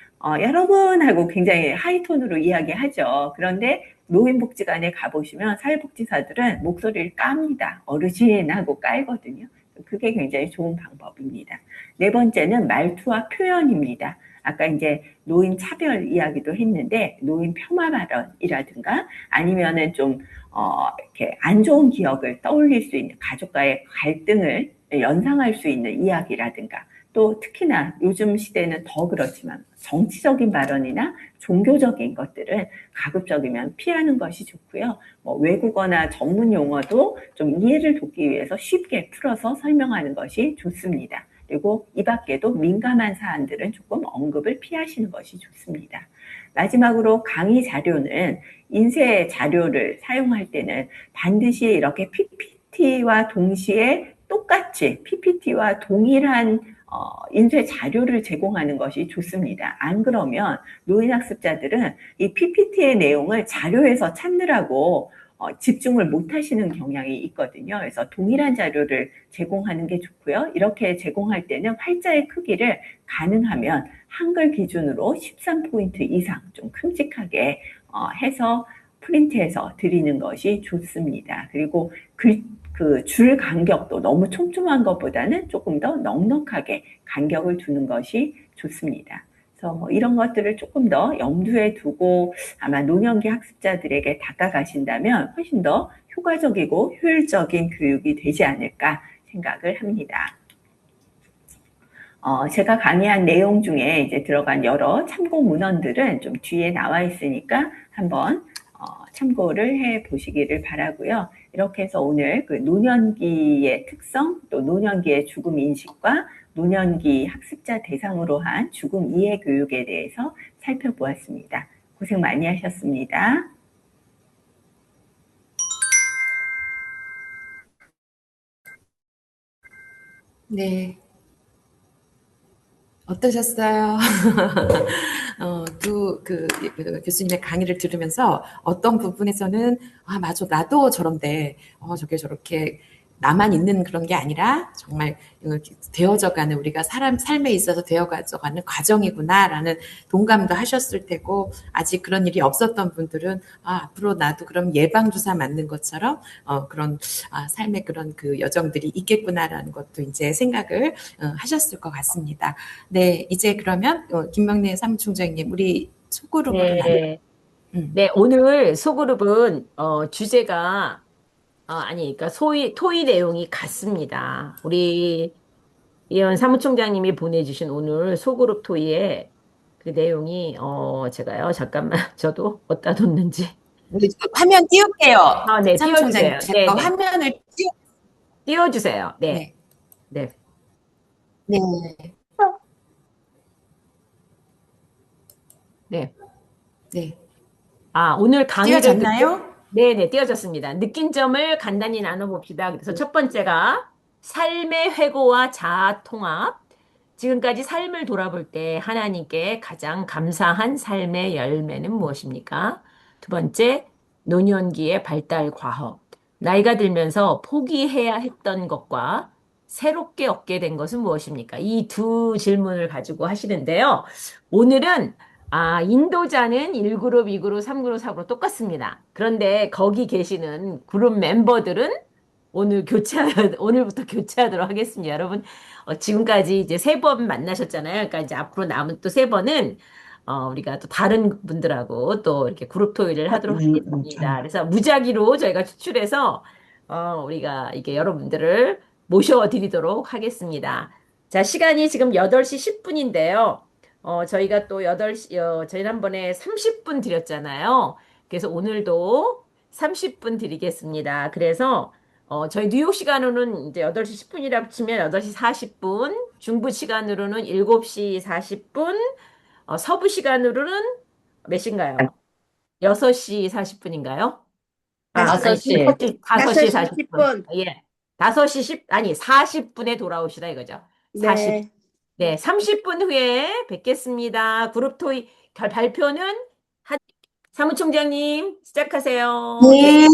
여러분 하고 굉장히 하이톤으로 이야기하죠. 그런데 노인복지관에 가보시면 사회복지사들은 목소리를 깝니다. 어르신하고 깔거든요. 그게 굉장히 좋은 방법입니다. 네 번째는 말투와 표현입니다. 아까 이제 노인 차별 이야기도 했는데, 노인 폄하 발언이라든가 아니면은 좀 이렇게 안 좋은 기억을 떠올릴 수 있는, 가족과의 갈등을 연상할 수 있는 이야기라든가, 또 특히나 요즘 시대는 더 그렇지만 정치적인 발언이나 종교적인 것들은 가급적이면 피하는 것이 좋고요. 외국어나 전문 용어도 좀 이해를 돕기 위해서 쉽게 풀어서 설명하는 것이 좋습니다. 그리고 이 밖에도 민감한 사안들은 조금 언급을 피하시는 것이 좋습니다. 마지막으로 강의 자료는, 인쇄 자료를 사용할 때는 반드시 이렇게 PPT와 동시에 똑같이 PPT와 동일한 인쇄 자료를 제공하는 것이 좋습니다. 안 그러면 노인 학습자들은 이 PPT의 내용을 자료에서 찾느라고 집중을 못 하시는 경향이 있거든요. 그래서 동일한 자료를 제공하는 게 좋고요. 이렇게 제공할 때는 활자의 크기를 가능하면 한글 기준으로 13포인트 이상 좀 큼직하게 해서 프린트해서 드리는 것이 좋습니다. 그리고 그 줄 간격도 너무 촘촘한 것보다는 조금 더 넉넉하게 간격을 두는 것이 좋습니다. 그래서 이런 것들을 조금 더 염두에 두고 아마 노년기 학습자들에게 다가가신다면 훨씬 더 효과적이고 효율적인 교육이 되지 않을까 생각을 합니다. 제가 강의한 내용 중에 이제 들어간 여러 참고 문헌들은 좀 뒤에 나와 있으니까 한번 참고를 해 보시기를 바라고요. 이렇게 해서 오늘 그 노년기의 특성, 또 노년기의 죽음 인식과 노년기 학습자 대상으로 한 죽음 이해 교육에 대해서 살펴보았습니다. 고생 많이 하셨습니다. 네. 어떠셨어요? 그 교수님의 강의를 들으면서 어떤 부분에서는, 아, 맞아. 나도 저런데, 저게 저렇게 나만 있는 그런 게 아니라 정말 되어져가는 우리가 삶에 있어서 되어가는 과정이구나라는 동감도 하셨을 테고, 아직 그런 일이 없었던 분들은, 아, 앞으로 나도 그럼 예방주사 맞는 것처럼, 그런, 삶의 그런 그 여정들이 있겠구나라는 것도 이제 생각을 하셨을 것 같습니다. 네, 이제 그러면 김명래 사무총장님, 우리 소그룹으로 나눠. 네. 네, 오늘 소그룹은 주제가 그러니까 토의 내용이 같습니다. 우리 이현 사무총장님이 보내주신 오늘 소그룹 토의의 그 내용이 제가요 잠깐만 저도 어디다 뒀는지 우리 화면 띄울게요. 네, 사무총장님, 띄워주세요. 네, 제가 네, 화면을 띄워주세요. 네, 네, 네, 네, 네. 네. 오늘 강의를 띄워졌나요? 네네, 띄워졌습니다. 느낀 점을 간단히 나눠봅시다. 그래서 첫 번째가 삶의 회고와 자아 통합. 지금까지 삶을 돌아볼 때 하나님께 가장 감사한 삶의 열매는 무엇입니까? 두 번째, 노년기의 발달 과업. 나이가 들면서 포기해야 했던 것과 새롭게 얻게 된 것은 무엇입니까? 이 두 질문을 가지고 하시는데요. 오늘은 인도자는 1그룹, 2그룹, 3그룹, 4그룹 똑같습니다. 그런데 거기 계시는 그룹 멤버들은 오늘부터 교체하도록 하겠습니다. 여러분, 지금까지 이제 세 번 만나셨잖아요. 그러니까 이제 앞으로 남은 또 세 번은, 우리가 또 다른 분들하고 또 이렇게 그룹 토의를 하도록 하겠습니다. 그래서 무작위로 저희가 추출해서, 우리가 이게 여러분들을 모셔드리도록 하겠습니다. 자, 시간이 지금 8시 10분인데요. 저희가 또 8시, 지난번에 30분 드렸잖아요. 그래서 오늘도 30분 드리겠습니다. 그래서, 저희 뉴욕 시간으로는 이제 8시 10분이라 치면 8시 40분, 중부 시간으로는 7시 40분, 서부 시간으로는 몇 시인가요? 6시 40분인가요? 다시, 아니, 5시, 5시 5시 40분. 10분. 예. 5시 10, 아니, 40분에 돌아오시라 이거죠. 40. 네. 네, 30분 후에 뵙겠습니다. 그룹 토의 발표는 한, 사무총장님 시작하세요. 네.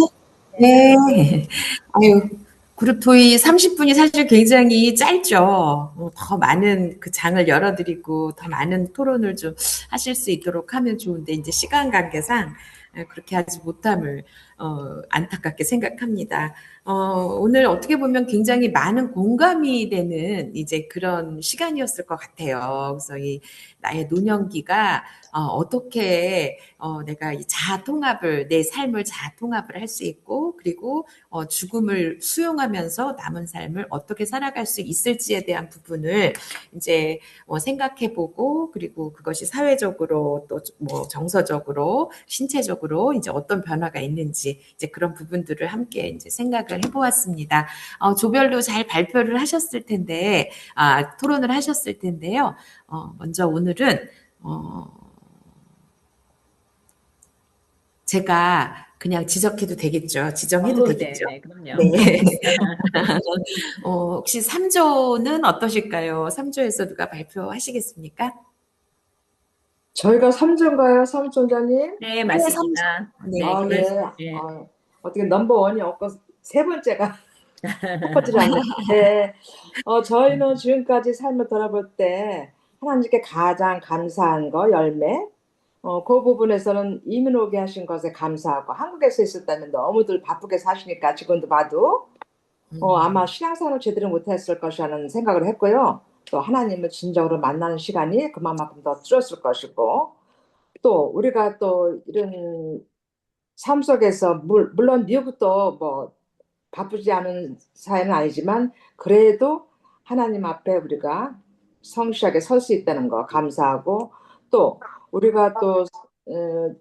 네, 네. 아유, 그룹 토의 30분이 사실 굉장히 짧죠. 더 많은 그 장을 열어드리고 더 많은 토론을 좀 하실 수 있도록 하면 좋은데 이제 시간 관계상 그렇게 하지 못함을 안타깝게 생각합니다. 오늘 어떻게 보면 굉장히 많은 공감이 되는 이제 그런 시간이었을 것 같아요. 그래서 이 나의 노년기가 어떻게 내가 이 자아 통합을 내 삶을 자아 통합을 할 수 있고 그리고 죽음을 수용하면서 남은 삶을 어떻게 살아갈 수 있을지에 대한 부분을 이제 생각해보고 그리고 그것이 사회적으로 또 뭐 정서적으로 신체적으로 이제 어떤 변화가 있는지 이제 그런 부분들을 함께 이제 생각을 해보았습니다. 조별로 잘 발표를 하셨을 텐데 토론을 하셨을 텐데요. 먼저 오늘은 제가 그냥 지적해도 되겠죠. 지정해도 되겠죠. 네, 그럼요. 네. 혹시 3조는 어떠실까요? 3조에서 누가 발표하시겠습니까? 저희가 3조인가요, 사무총장님? 네, 네, 맞습니다. 네, 아, 예. 네. 어떻게 넘버원이 없고 세 번째가 첫 번째를 안 돼. 네. 저희는 지금까지 삶을 돌아볼 때 하나님께 가장 감사한 거, 열매. 그 부분에서는 이민 오게 하신 것에 감사하고 한국에서 있었다면 너무들 바쁘게 사시니까 지금도 봐도 아마 신앙생활을 제대로 못했을 것이라는 생각을 했고요. 또 하나님을 진정으로 만나는 시간이 그만큼 더 줄었을 것이고 또 우리가 또 이런 삶 속에서 물론 미국도 뭐 바쁘지 않은 사회는 아니지만 그래도 하나님 앞에 우리가 성실하게 설 수 있다는 거 감사하고 또 우리가 또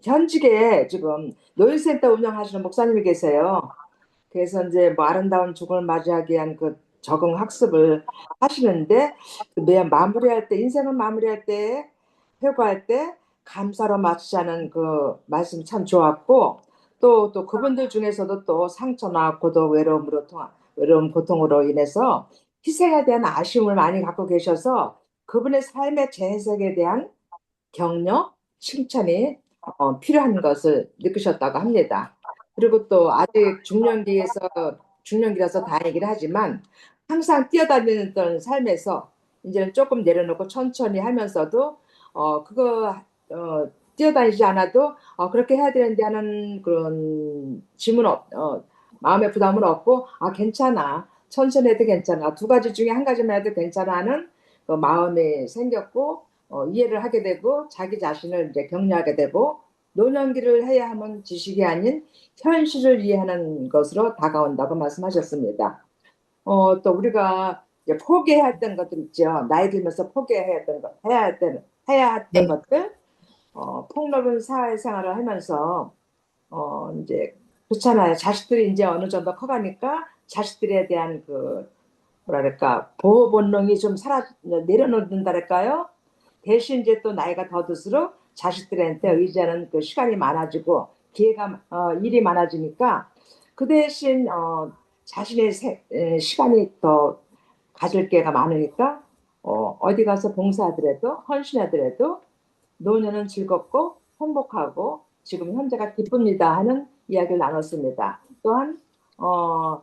현직에 지금 노인센터 운영하시는 목사님이 계세요. 그래서 이제 뭐 아름다운 죽음을 맞이하기 위한 그 적응 학습을 하시는데 매 마무리할 때 인생을 마무리할 때 회고할 때 감사로 마치자는 그 말씀 참 좋았고 또 그분들 중에서도 또 상처나 고독 외로움 고통으로 인해서 희생에 대한 아쉬움을 많이 갖고 계셔서 그분의 삶의 재해석에 대한 격려, 칭찬이 필요한 것을 느끼셨다고 합니다. 그리고 또 아직 중년기라서 다행이긴 하지만 항상 뛰어다니던 삶에서 이제는 조금 내려놓고 천천히 하면서도 그거 뛰어다니지 않아도 그렇게 해야 되는데 하는 그런 마음의 부담은 없고 괜찮아. 천천히 해도 괜찮아. 두 가지 중에 한 가지만 해도 괜찮아 하는 그 마음이 생겼고 이해를 하게 되고 자기 자신을 이제 격려하게 되고 노년기를 해야 하면 지식이 아닌 현실을 이해하는 것으로 다가온다고 말씀하셨습니다. 또 우리가 이제 포기해야 했던 것들 있죠. 나이 들면서 포기해야 했던 것, 해야 했던 네. 것들, 폭넓은 사회생활을 하면서 이제 그렇잖아요. 자식들이 이제 어느 정도 커가니까 자식들에 대한 그 뭐랄까 보호 본능이 좀 내려놓는다랄까요? 대신 이제 또 나이가 더 들수록 자식들한테 의지하는 그 시간이 많아지고 일이 많아지니까 그 대신 자신의 시간이 더 가질 게가 많으니까 어디 가서 봉사하더라도 헌신하더라도 노년은 즐겁고 행복하고 지금 현재가 기쁩니다 하는 이야기를 나눴습니다. 또한 어,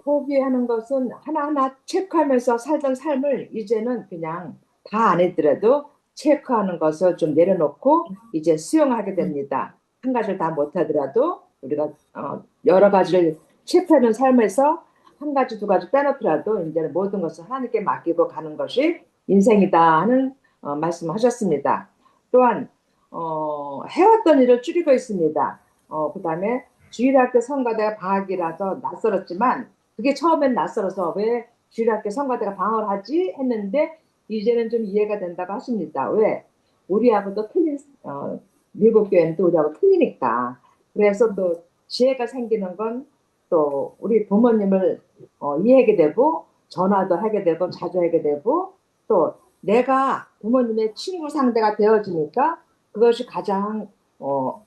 포기하는 것은 하나하나 체크하면서 살던 삶을 이제는 그냥 다 안 했더라도 체크하는 것을 좀 내려놓고 이제 수용하게 됩니다. 한 가지를 다 못하더라도 우리가 여러 가지를 체크하는 삶에서 한 가지, 두 가지 빼놓더라도 이제는 모든 것을 하나님께 맡기고 가는 것이 인생이다 하는 말씀하셨습니다. 또한 해왔던 일을 줄이고 있습니다. 그다음에 주일학교 성가대가 방학이라서 낯설었지만 그게 처음엔 낯설어서 왜 주일학교 성가대가 방학을 하지 했는데 이제는 좀 이해가 된다고 하십니다. 왜? 우리하고도 미국 교회는 또 우리하고 틀리니까. 그래서 또 지혜가 생기는 건 또 우리 부모님을 이해하게 되고 전화도 하게 되고 자주 하게 되고 또 내가 부모님의 친구 상대가 되어지니까 그것이 가장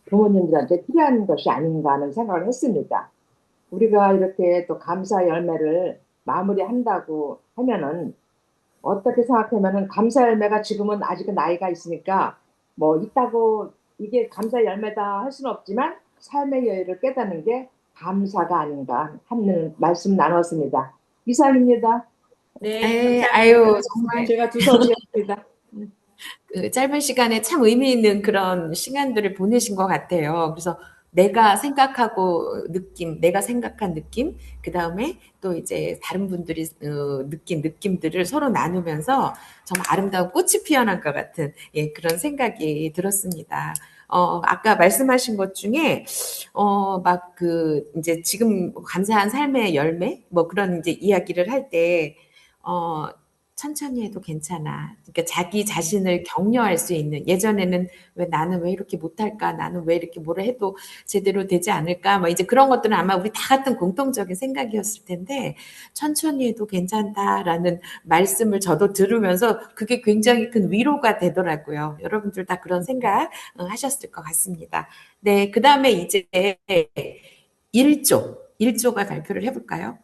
부모님들한테 필요한 것이 아닌가 하는 생각을 했습니다. 우리가 이렇게 또 감사 열매를 마무리한다고 하면은 어떻게 생각하면은 감사 열매가 지금은 아직은 나이가 있으니까 뭐 있다고 이게 감사 열매다 할 수는 없지만 삶의 여유를 깨닫는 게 감사가 아닌가 하는 말씀 나눴습니다. 이상입니다. 네, 네, 감사합니다. 아유, 정말 제가 두서지었습니다. 그 짧은 시간에 참 의미 있는 그런 시간들을 보내신 것 같아요. 그래서 내가 생각한 느낌, 그 다음에 또 이제 다른 분들이 느낀 느낌들을 서로 나누면서 정말 아름다운 꽃이 피어난 것 같은 그런 생각이 들었습니다. 아까 말씀하신 것 중에, 막 이제 지금 감사한 삶의 열매, 뭐 그런 이제 이야기를 할 때, 천천히 해도 괜찮아. 그러니까 자기 자신을 격려할 수 있는 예전에는 왜 나는 왜 이렇게 못할까? 나는 왜 이렇게 뭐를 해도 제대로 되지 않을까? 뭐 이제 그런 것들은 아마 우리 다 같은 공통적인 생각이었을 텐데 천천히 해도 괜찮다라는 말씀을 저도 들으면서 그게 굉장히 큰 위로가 되더라고요. 여러분들 다 그런 생각 하셨을 것 같습니다. 네, 그 다음에 이제 1조가 발표를 해볼까요?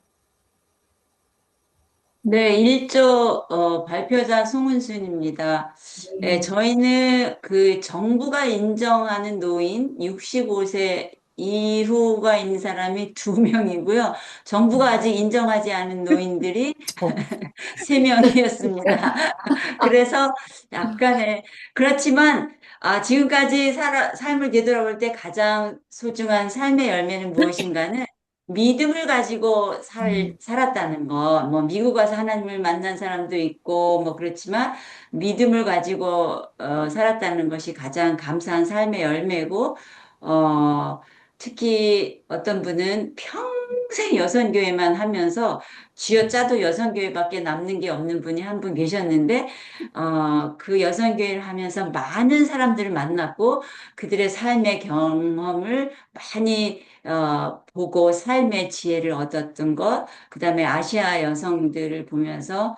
네, 1조 발표자 송은순입니다. 예, 저희는 그 정부가 인정하는 노인 65세 이후가 있는 사람이 2명이고요. 정부가 아직 인정하지 않은 노인들이 3명이었습니다. 그래서 약간의 그렇지만 지금까지 삶을 되돌아볼 때 가장 소중한 삶의 열매는 무엇인가는 믿음을 가지고 살았다는 거. 뭐 미국 와서 하나님을 만난 사람도 있고 뭐 그렇지만 믿음을 가지고 살았다는 것이 가장 감사한 삶의 열매고 특히 어떤 분은 평생 여선교회만 하면서 쥐어짜도 여선교회밖에 남는 게 없는 분이 한 분 계셨는데, 그 여선교회를 하면서 많은 사람들을 만났고, 그들의 삶의 경험을 많이 보고 삶의 지혜를 얻었던 것, 그 다음에 아시아 여성들을 보면서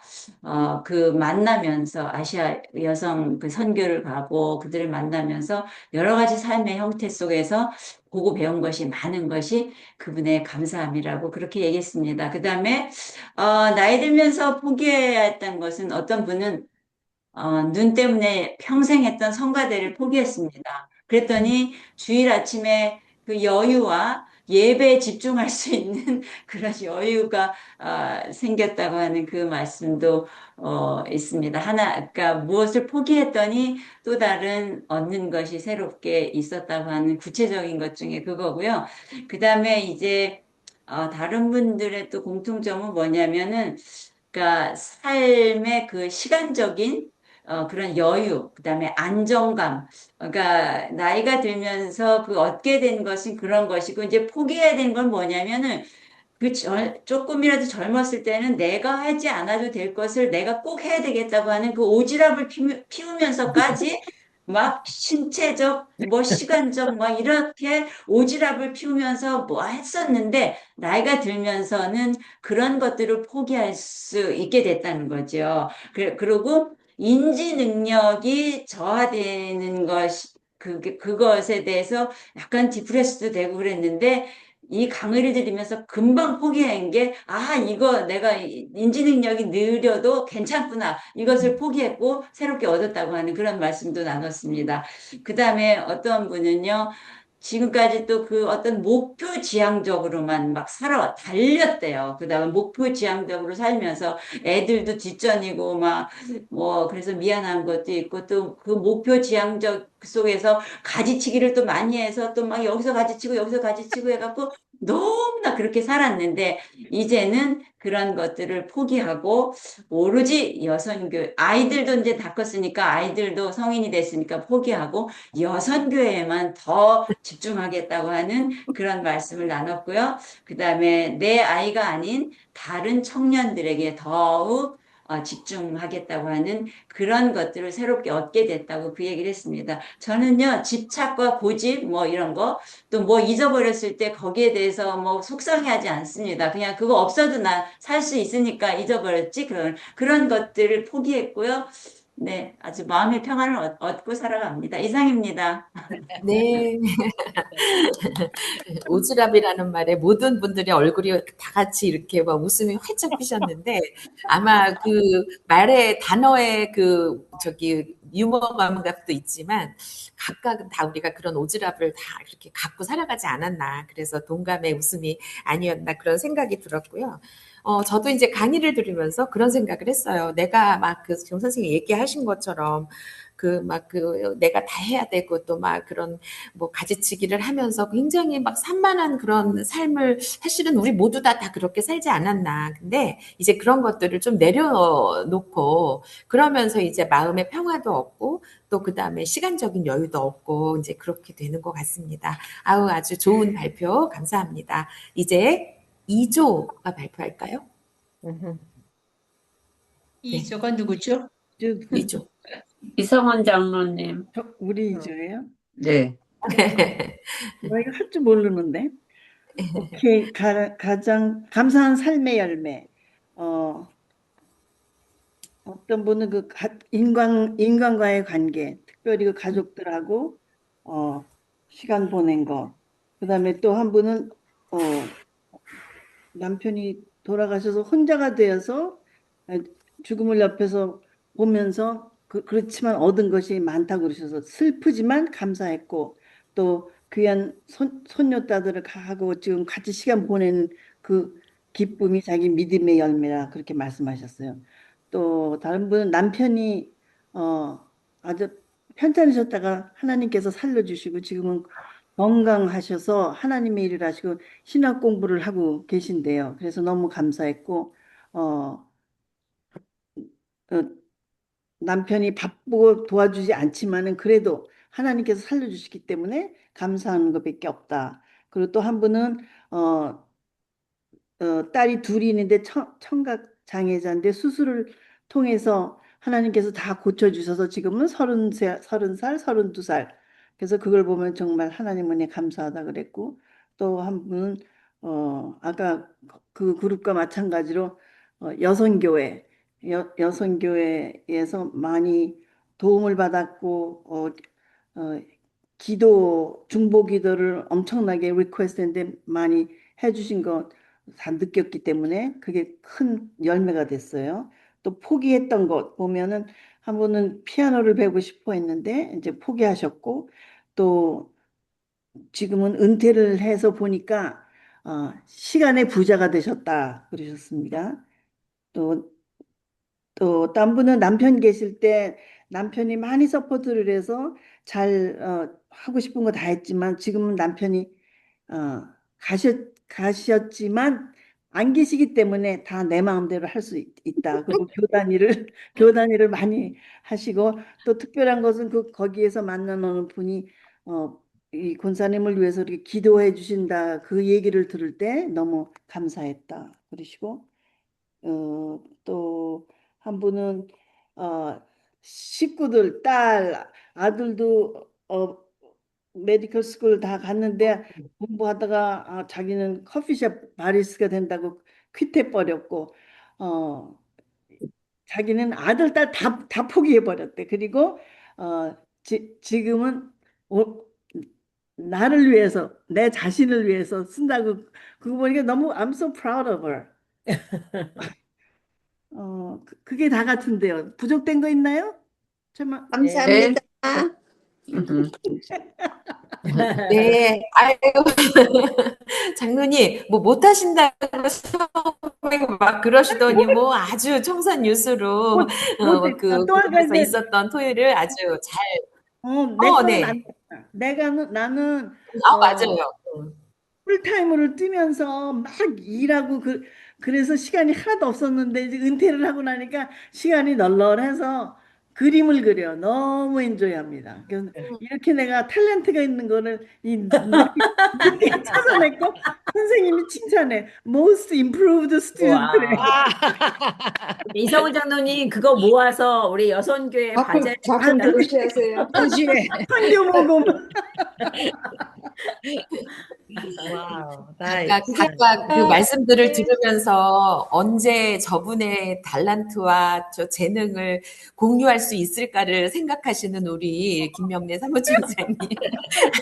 그 만나면서 아시아 여성 그 선교를 가고 그들을 만나면서 여러 가지 삶의 형태 속에서 보고 배운 것이 많은 것이 그분의 감사함이라고 그렇게 얘기했습니다. 그 다음에 나이 들면서 포기해야 했던 것은 어떤 분은 눈 때문에 평생 했던 성가대를 포기했습니다. 그랬더니 주일 아침에 그 여유와 예배에 집중할 수 있는 그런 여유가 생겼다고 하는 그 말씀도 있습니다. 그러니까 무엇을 포기했더니 또 다른 얻는 것이 새롭게 있었다고 하는 구체적인 것 중에 그거고요. 그 다음에 이제 다른 분들의 또 공통점은 뭐냐면은 그러니까 삶의 그 시간적인 그런 여유, 그다음에 안정감. 그러니까 나이가 들면서 그 얻게 된 것은 그런 것이고 이제 포기해야 되는 건 뭐냐면은 조금이라도 젊었을 때는 내가 하지 않아도 될 것을 내가 꼭 해야 되겠다고 하는 그 오지랖을 피우면서까지 막 신체적, 뭐 시간적, 막 이렇게 오지랖을 피우면서 뭐 했었는데 나이가 들면서는 그런 것들을 포기할 수 있게 됐다는 거죠. 그리고 인지 능력이 저하되는 그것에 대해서 약간 디프레스도 되고 그랬는데 이 강의를 들으면서 금방 포기한 게, 이거 내가 인지 능력이 느려도 괜찮구나. 이것을 포기했고 새롭게 얻었다고 하는 그런 말씀도 나눴습니다. 그 다음에 어떤 분은요, 지금까지 또 그 어떤 목표 지향적으로만 막 달렸대요. 그 다음에 목표 지향적으로 살면서 애들도 뒷전이고 그래서 미안한 것도 있고 또 그 목표 지향적 속에서 가지치기를 또 많이 해서 또 막 여기서 가지치고 여기서 가지치고 해갖고 너무나 그렇게 살았는데 이제는 그런 것들을 포기하고 오로지 아이들도 이제 다 컸으니까 아이들도 성인이 됐으니까 포기하고 여선교회에만 더 집중하겠다고 하는 그런 말씀을 나눴고요. 그 다음에 내 아이가 아닌 다른 청년들에게 더욱 집중하겠다고 하는 그런 것들을 새롭게 얻게 됐다고 그 얘기를 했습니다. 저는요, 집착과 고집, 뭐 이런 거, 또 뭐 잊어버렸을 때 거기에 대해서 뭐 속상해하지 않습니다. 그냥 그거 없어도 나 살 수 있으니까 잊어버렸지. 그런 것들을 포기했고요. 네, 아주 마음의 평안을 얻고 살아갑니다. 이상입니다. 네. 오지랖이라는 말에 모든 분들의 얼굴이 다 같이 이렇게 막 웃음이 활짝 피셨는데 아마 그 말의 단어의 유머 감각도 있지만 각각은 다 우리가 그런 오지랖을 다 이렇게 갖고 살아가지 않았나. 그래서 동감의 웃음이 아니었나 그런 생각이 들었고요. 저도 이제 강의를 들으면서 그런 생각을 했어요. 내가 막 지금 선생님이 얘기하신 것처럼 내가 다 해야 되고 또 막 그런 뭐 가지치기를 하면서 굉장히 막 산만한 그런 삶을 사실은 우리 모두 다 그렇게 살지 않았나. 근데 이제 그런 것들을 좀 내려놓고 그러면서 이제 마음의 평화도 얻고 또 그다음에 시간적인 여유도 얻고 이제 그렇게 되는 것 같습니다. 아주 좋은 발표 감사합니다. 이제 2조가 발표할까요? 음. 네, 이조가 누구죠? 2조. 이성원 장로님. 우리 이조예요? 네. 나 이거 할 줄 모르는데. 오케이. 가장 감사한 삶의 열매. 어떤 분은 인간과의 관계, 특별히 그 가족들하고 시간 보낸 거. 그다음에 또 한 분은 남편이 돌아가셔서 혼자가 되어서 죽음을 옆에서 보면서 그렇지만 얻은 것이 많다고 그러셔서 슬프지만 감사했고 또 귀한 손녀딸들을 하고 지금 같이 시간 보내는 그 기쁨이 자기 믿음의 열매라 그렇게 말씀하셨어요. 또 다른 분은 남편이 아주 편찮으셨다가 하나님께서 살려주시고 지금은 건강하셔서 하나님의 일을 하시고 신학 공부를 하고 계신데요. 그래서 너무 감사했고 어, 어, 남편이 바쁘고 도와주지 않지만은 그래도 하나님께서 살려주시기 때문에 감사하는 것밖에 없다. 그리고 또 한 분은 딸이 둘이 있는데 청각 장애자인데 수술을 통해서 하나님께서 다 고쳐주셔서 지금은 30살, 32살. 그래서 그걸 보면 정말 하나님 은혜 감사하다 그랬고, 또 한 분은 아까 그 그룹과 마찬가지로 여성교회, 여성교회에서 많이 도움을 받았고, 어, 중보 기도를 엄청나게 리퀘스트했는데 많이 해주신 거 다 느꼈기 때문에 그게 큰 열매가 됐어요. 또 포기했던 것 보면은 한 분은 피아노를 배우고 싶어 했는데 이제 포기하셨고, 또 지금은 은퇴를 해서 보니까 시간의 부자가 되셨다 그러셨습니다. 또 딴 분은 남편 계실 때 남편이 많이 서포트를 해서 잘 하고 싶은 거 다 했지만 지금은 남편이 가셨지만 안 계시기 때문에 다 내 마음대로 할 수 있다. 그리고 교단 일을 교단 일을 많이 하시고, 또 특별한 것은 거기에서 만나는 분이 이 권사님을 위해서 이렇게 기도해 주신다. 그 얘기를 들을 때 너무 감사했다. 그러시고, 또 한 분은 식구들, 딸, 아들도 메디컬 스쿨 다 갔는데 공부하다가 자기는 커피숍 바리스가 된다고 퀴트해 버렸고, 어, 자기는 아들, 딸 다 포기해 버렸대. 그리고 지금은 나를 위해서, 내 자신을 위해서 쓴다고. 그거 보니까 너무 I'm so proud of her. 그게 다 같은데요. 부족된 거 있나요? 정말. 네. 감사합니다. 음. 네, 아이고, 장로님, 뭐 못하신다고 처음에 막 그러시더니 뭐 아주 청산 유수로 못, 못해. 그 또 한 그룹에서 가지. 있었던 토요일을 아주 잘, 내 거는 안 네, 됐다. 나는 맞아요. 풀타임으로 뛰면서 막 일하고 그래서 시간이 하나도 없었는데 이제 은퇴를 하고 나니까 시간이 널널해서 그림을 그려 너무 엔조이합니다. 그래서 이렇게 내가 탤런트가 있는 거를 늦게 찾아냈고 선생님이 칭찬해. Most improved student. 와. 이성훈 장로님 그거 모아서 우리 여선교회 바자회 작품 아, 도시하세요. 도시에. 선교 모금. 와우, 각각 그 말씀들을 들으면서 언제 저분의 달란트와 저 재능을 공유할 수 있을까를 생각하시는 우리 김명래 사무총장님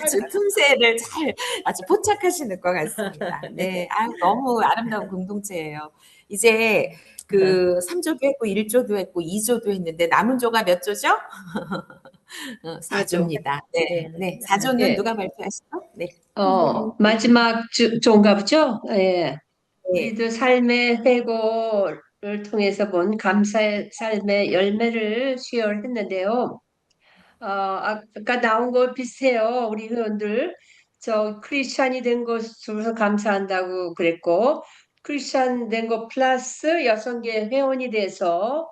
아주 틈새를 잘 아주 포착하시는 것 같습니다. 네, 너무 아름다운 공동체예요. 이제 그 3조도 했고 1조도 했고 2조도 했는데 남은 조가 몇 조죠? 4조입니다. 네, 네, 4조는 네. 누가 발표하시죠? 네. 마지막 조인가 보죠? 예. 네. 우리도 삶의 회고를 통해서 본 감사의 삶의 열매를 수여했는데요. 아까 나온 거 비슷해요. 우리 회원들. 저 크리스찬이 된 것으로 감사한다고 그랬고, 크리스찬 된 거 플러스 여성계 회원이 돼서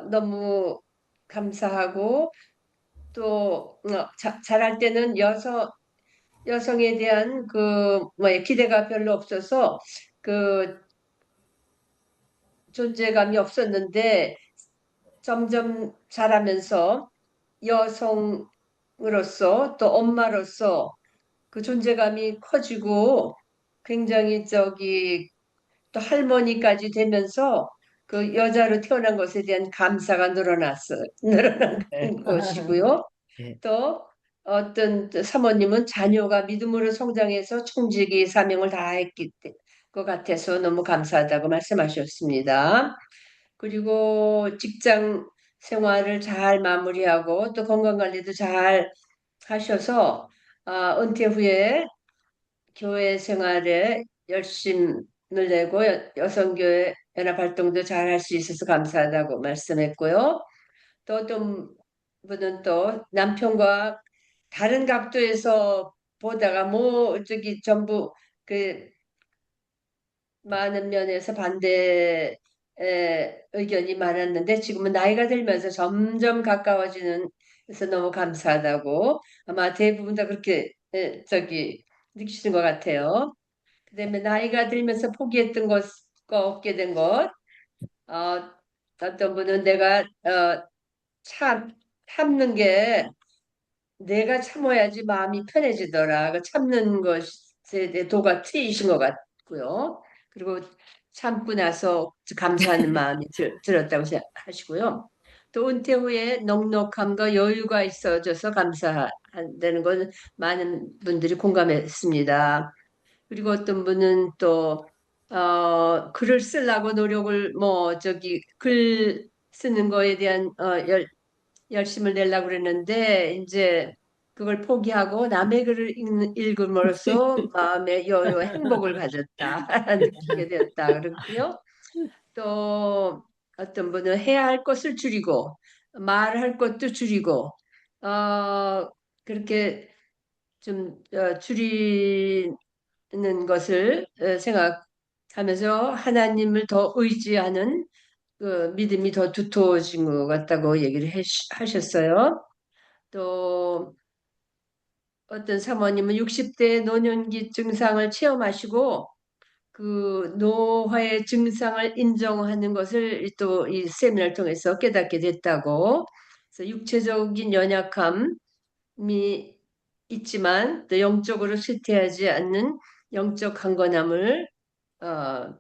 너무 감사하고, 또 잘할 때는 여성에 대한 기대가 별로 없어서 그 존재감이 없었는데 점점 자라면서 여성으로서 또 엄마로서 그 존재감이 커지고 굉장히 또 할머니까지 되면서 그 여자로 태어난 것에 대한 감사가 늘어난 것이고요. 또 어떤 사모님은 자녀가 믿음으로 성장해서 청지기 사명을 다했기 것 같아서 너무 감사하다고 말씀하셨습니다. 그리고 직장 생활을 잘 마무리하고 또 건강 관리도 잘 하셔서 은퇴 후에 교회 생활에 열심을 내고 여성교회 연합 활동도 잘 할 수 있어서 감사하다고 말씀했고요. 또 어떤 분은 또 남편과 다른 각도에서 보다가 전부 그 많은 면에서 반대 의견이 많았는데 지금은 나이가 들면서 점점 가까워지는 그래서 너무 감사하다고 아마 대부분 다 그렇게 느끼시는 것 같아요. 그다음에 나이가 들면서 포기했던 것과 얻게 된 것. 어떤 분은 내가 참는 게 내가 참아야지 마음이 편해지더라. 그 참는 것에 대해 도가 트이신 것 같고요. 그리고 참고 나서 감사하는 마음이 들었다고 하시고요. 또 은퇴 후에 넉넉함과 여유가 있어져서 감사한다는 건 많은 분들이 공감했습니다. 그리고 어떤 분은 또 글을 쓰려고 노력을 글 쓰는 거에 대한 열심을 내려고 그랬는데 이제 그걸 포기하고 남의 글을 읽음으로써 마음의 여유와 행복을 가졌다 느끼게 되었다 그렇고요. 또 어떤 분은 해야 할 것을 줄이고 말할 것도 줄이고 그렇게 좀 줄이는 것을 생각하면서 하나님을 더 의지하는 그 믿음이 더 두터워진 것 같다고 얘기를 하셨어요. 또 어떤 사모님은 60대 노년기 증상을 체험하시고 그 노화의 증상을 인정하는 것을 또 이 세미나를 통해서 깨닫게 됐다고. 그래서 육체적인 연약함이 있지만 또 영적으로 쇠퇴하지 않는 영적 강건함을 어,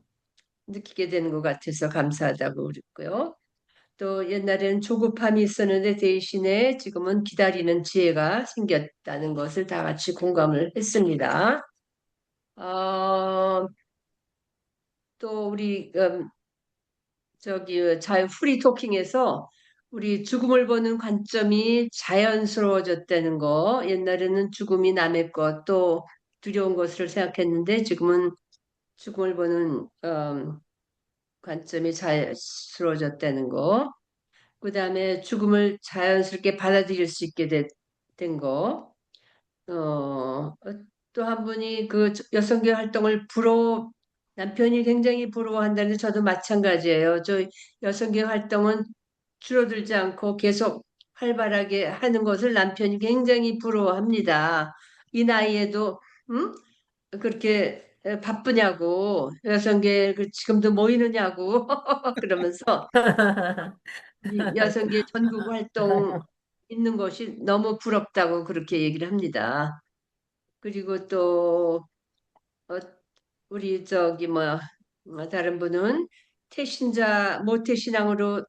느끼게 되는 것 같아서 감사하다고 그랬고요. 또 옛날에는 조급함이 있었는데 대신에 지금은 기다리는 지혜가 생겼다는 것을 다 같이 공감을 했습니다. 또 우리 자유 프리 토킹에서 우리 죽음을 보는 관점이 자연스러워졌다는 거. 옛날에는 죽음이 남의 것, 또 두려운 것을 생각했는데 지금은 죽음을 보는 관점이 자연스러워졌다는 거. 그 다음에 죽음을 자연스럽게 받아들일 수 있게 된 거. 또 한 분이 그 여성계 활동을 남편이 굉장히 부러워한다는데 저도 마찬가지예요. 저 여성계 활동은 줄어들지 않고 계속 활발하게 하는 것을 남편이 굉장히 부러워합니다. 이 나이에도 그렇게 바쁘냐고 여성계 지금도 모이느냐고 그러면서 이 여성계 전국 활동 있는 것이 너무 부럽다고 그렇게 얘기를 합니다. 그리고 또 우리 다른 분은 모태신앙으로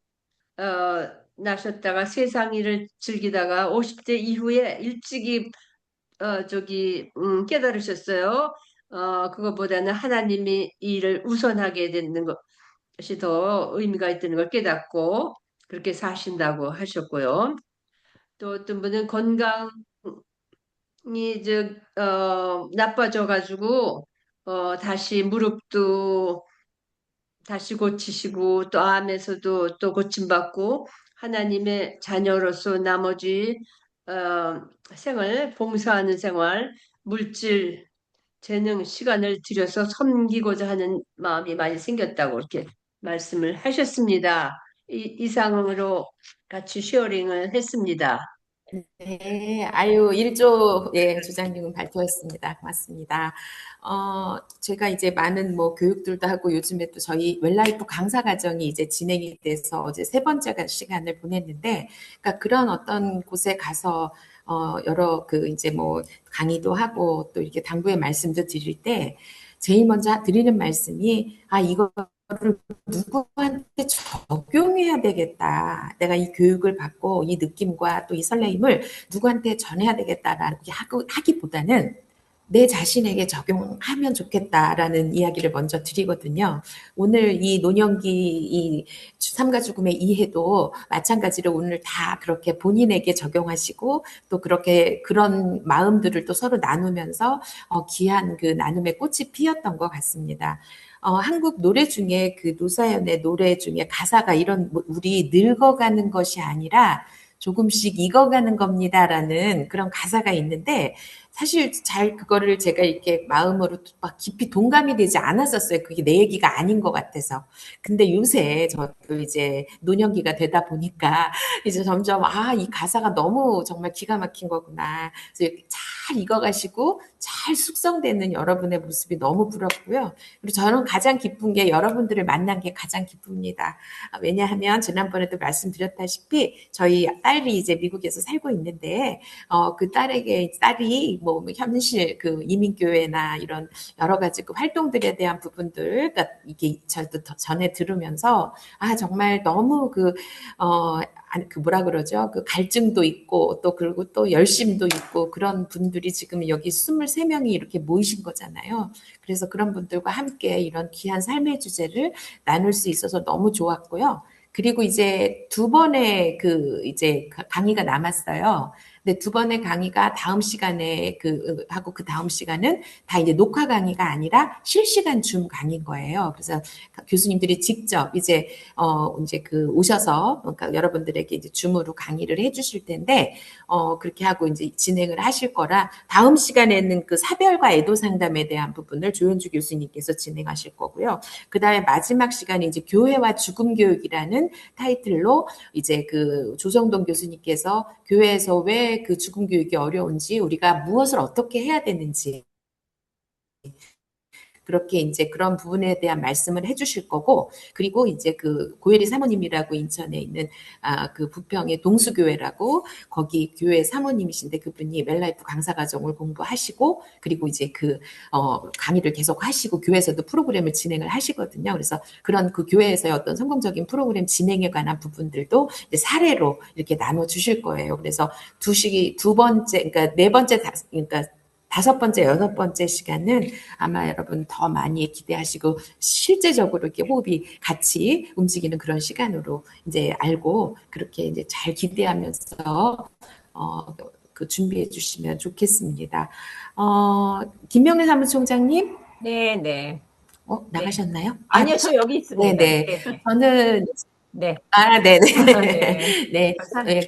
나셨다가 세상 일을 즐기다가 50대 이후에 일찍이 깨달으셨어요. 그것보다는 하나님이 이 일을 우선하게 되는 것이 더 의미가 있다는 걸 깨닫고 그렇게 사신다고 하셨고요. 또 어떤 분은 건강이 나빠져가지고 다시 무릎도 다시 고치시고 또 암에서도 또 고침받고 하나님의 자녀로서 나머지 봉사하는 생활, 물질, 재능, 시간을 들여서 섬기고자 하는 마음이 많이 생겼다고 이렇게 말씀을 하셨습니다. 이상으로 같이 쉐어링을 했습니다. 네, 아유, 1조, 예, 주장님은 발표했습니다. 고맙습니다. 제가 이제 많은 교육들도 하고 요즘에 또 저희 웰라이프 강사 과정이 이제 진행이 돼서 어제 3번째 시간을 보냈는데, 그러니까 그런 어떤 곳에 가서, 여러 이제 강의도 하고 또 이렇게 당부의 말씀도 드릴 때, 제일 먼저 드리는 말씀이, 이거를 누구한테 적용해야 되겠다. 내가 이 교육을 받고 이 느낌과 또 이 설레임을 누구한테 전해야 되겠다라고 하기보다는 내 자신에게 적용하면 좋겠다라는 이야기를 먼저 드리거든요. 오늘 이 노년기 이 삶과 죽음의 이해도 마찬가지로 오늘 다 그렇게 본인에게 적용하시고 또 그렇게 그런 마음들을 또 서로 나누면서 귀한 그 나눔의 꽃이 피었던 것 같습니다. 한국 노래 중에 그 노사연의 노래 중에 가사가 이런 우리 늙어가는 것이 아니라 조금씩 익어가는 겁니다라는 그런 가사가 있는데 사실 잘 그거를 제가 이렇게 마음으로 막 깊이 동감이 되지 않았었어요. 그게 내 얘기가 아닌 것 같아서. 근데 요새 저도 이제 노년기가 되다 보니까 이제 점점 이 가사가 너무 정말 기가 막힌 거구나. 그래서 잘 잘 익어가시고 잘 숙성되는 여러분의 모습이 너무 부럽고요. 그리고 저는 가장 기쁜 게 여러분들을 만난 게 가장 기쁩니다. 왜냐하면 지난번에도 말씀드렸다시피 저희 딸이 이제 미국에서 살고 있는데 그 딸이 뭐 현실 그 이민교회나 이런 여러 가지 그 활동들에 대한 부분들, 그러니까 이게 저도 전에 들으면서 정말 너무 그 뭐라 그러죠? 그 갈증도 있고 또 그리고 또 열심도 있고 그런 분들이 지금 여기 23명이 이렇게 모이신 거잖아요. 그래서 그런 분들과 함께 이런 귀한 삶의 주제를 나눌 수 있어서 너무 좋았고요. 그리고 이제 두 번의 이제 강의가 남았어요. 근데 두 번의 강의가 다음 시간에 하고 그 다음 시간은 다 이제 녹화 강의가 아니라 실시간 줌 강의인 거예요. 그래서 교수님들이 직접 이제 오셔서 그러니까 여러분들에게 이제 줌으로 강의를 해주실 텐데 그렇게 하고 이제 진행을 하실 거라 다음 시간에는 그 사별과 애도 상담에 대한 부분을 조현주 교수님께서 진행하실 거고요. 그 다음에 마지막 시간에 이제 교회와 죽음 교육이라는 타이틀로 이제 그 조성동 교수님께서 교회에서 왜 그 죽음 교육이 어려운지 우리가 무엇을 어떻게 해야 되는지 그렇게 이제 그런 부분에 대한 말씀을 해주실 거고, 그리고 이제 그 고혜리 사모님이라고 인천에 있는 그 부평의 동수교회라고 거기 교회 사모님이신데 그분이 멜라이프 강사과정을 공부하시고 그리고 이제 강의를 계속 하시고 교회에서도 프로그램을 진행을 하시거든요. 그래서 그런 그 교회에서의 어떤 성공적인 프로그램 진행에 관한 부분들도 이제 사례로 이렇게 나눠 주실 거예요. 그래서 두 번째, 그러니까 네 번째, 그러니까 다섯 번째, 여섯 번째 시간은 아마 여러분 더 많이 기대하시고 실제적으로 이렇게 호흡이 같이 움직이는 그런 시간으로 이제 알고 그렇게 이제 잘 기대하면서 그 준비해 주시면 좋겠습니다. 김명래 사무총장님? 네. 나가셨나요? 아니요, 저 여기 있습니다. 네네. 저는 네. 네네. 네. 감사합니다.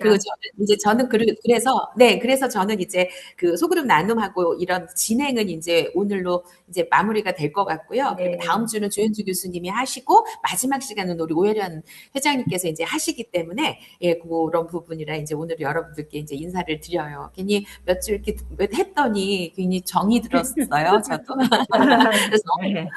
그래서 저는 이제 그 소그룹 나눔하고 이런 진행은 이제 오늘로 이제 마무리가 될 것 같고요. 그리고 다음 주는 조현주 교수님이 하시고 마지막 시간은 우리 오혜련 회장님께서 이제 하시기 때문에 그런 부분이라 이제 오늘 여러분들께 이제 인사를 드려요. 괜히 몇 주 이렇게 했더니 괜히 정이 들었어요. 저도. 그래서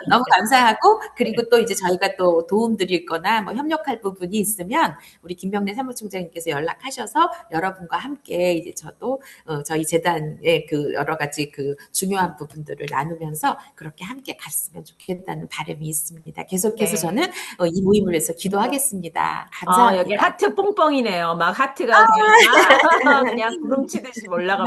너무 감사하고 그리고 또 이제 저희가 또 도움 드릴 거나 뭐 협력할 부분이 있으면 우리 김명래 사무총장님께서 연락하셔서 여러분과 함께 이제 저도 저희 재단의 그 여러 가지 그 중요한 부분들을 나누면서 그렇게 함께 갔으면 좋겠다는 바람이 있습니다. 계속해서 저는 이 모임을 위해서 기도하겠습니다. 감사합니다. 여기 하트 뽕뽕이네요. 막 하트가 그냥 구름 치듯이 올라가.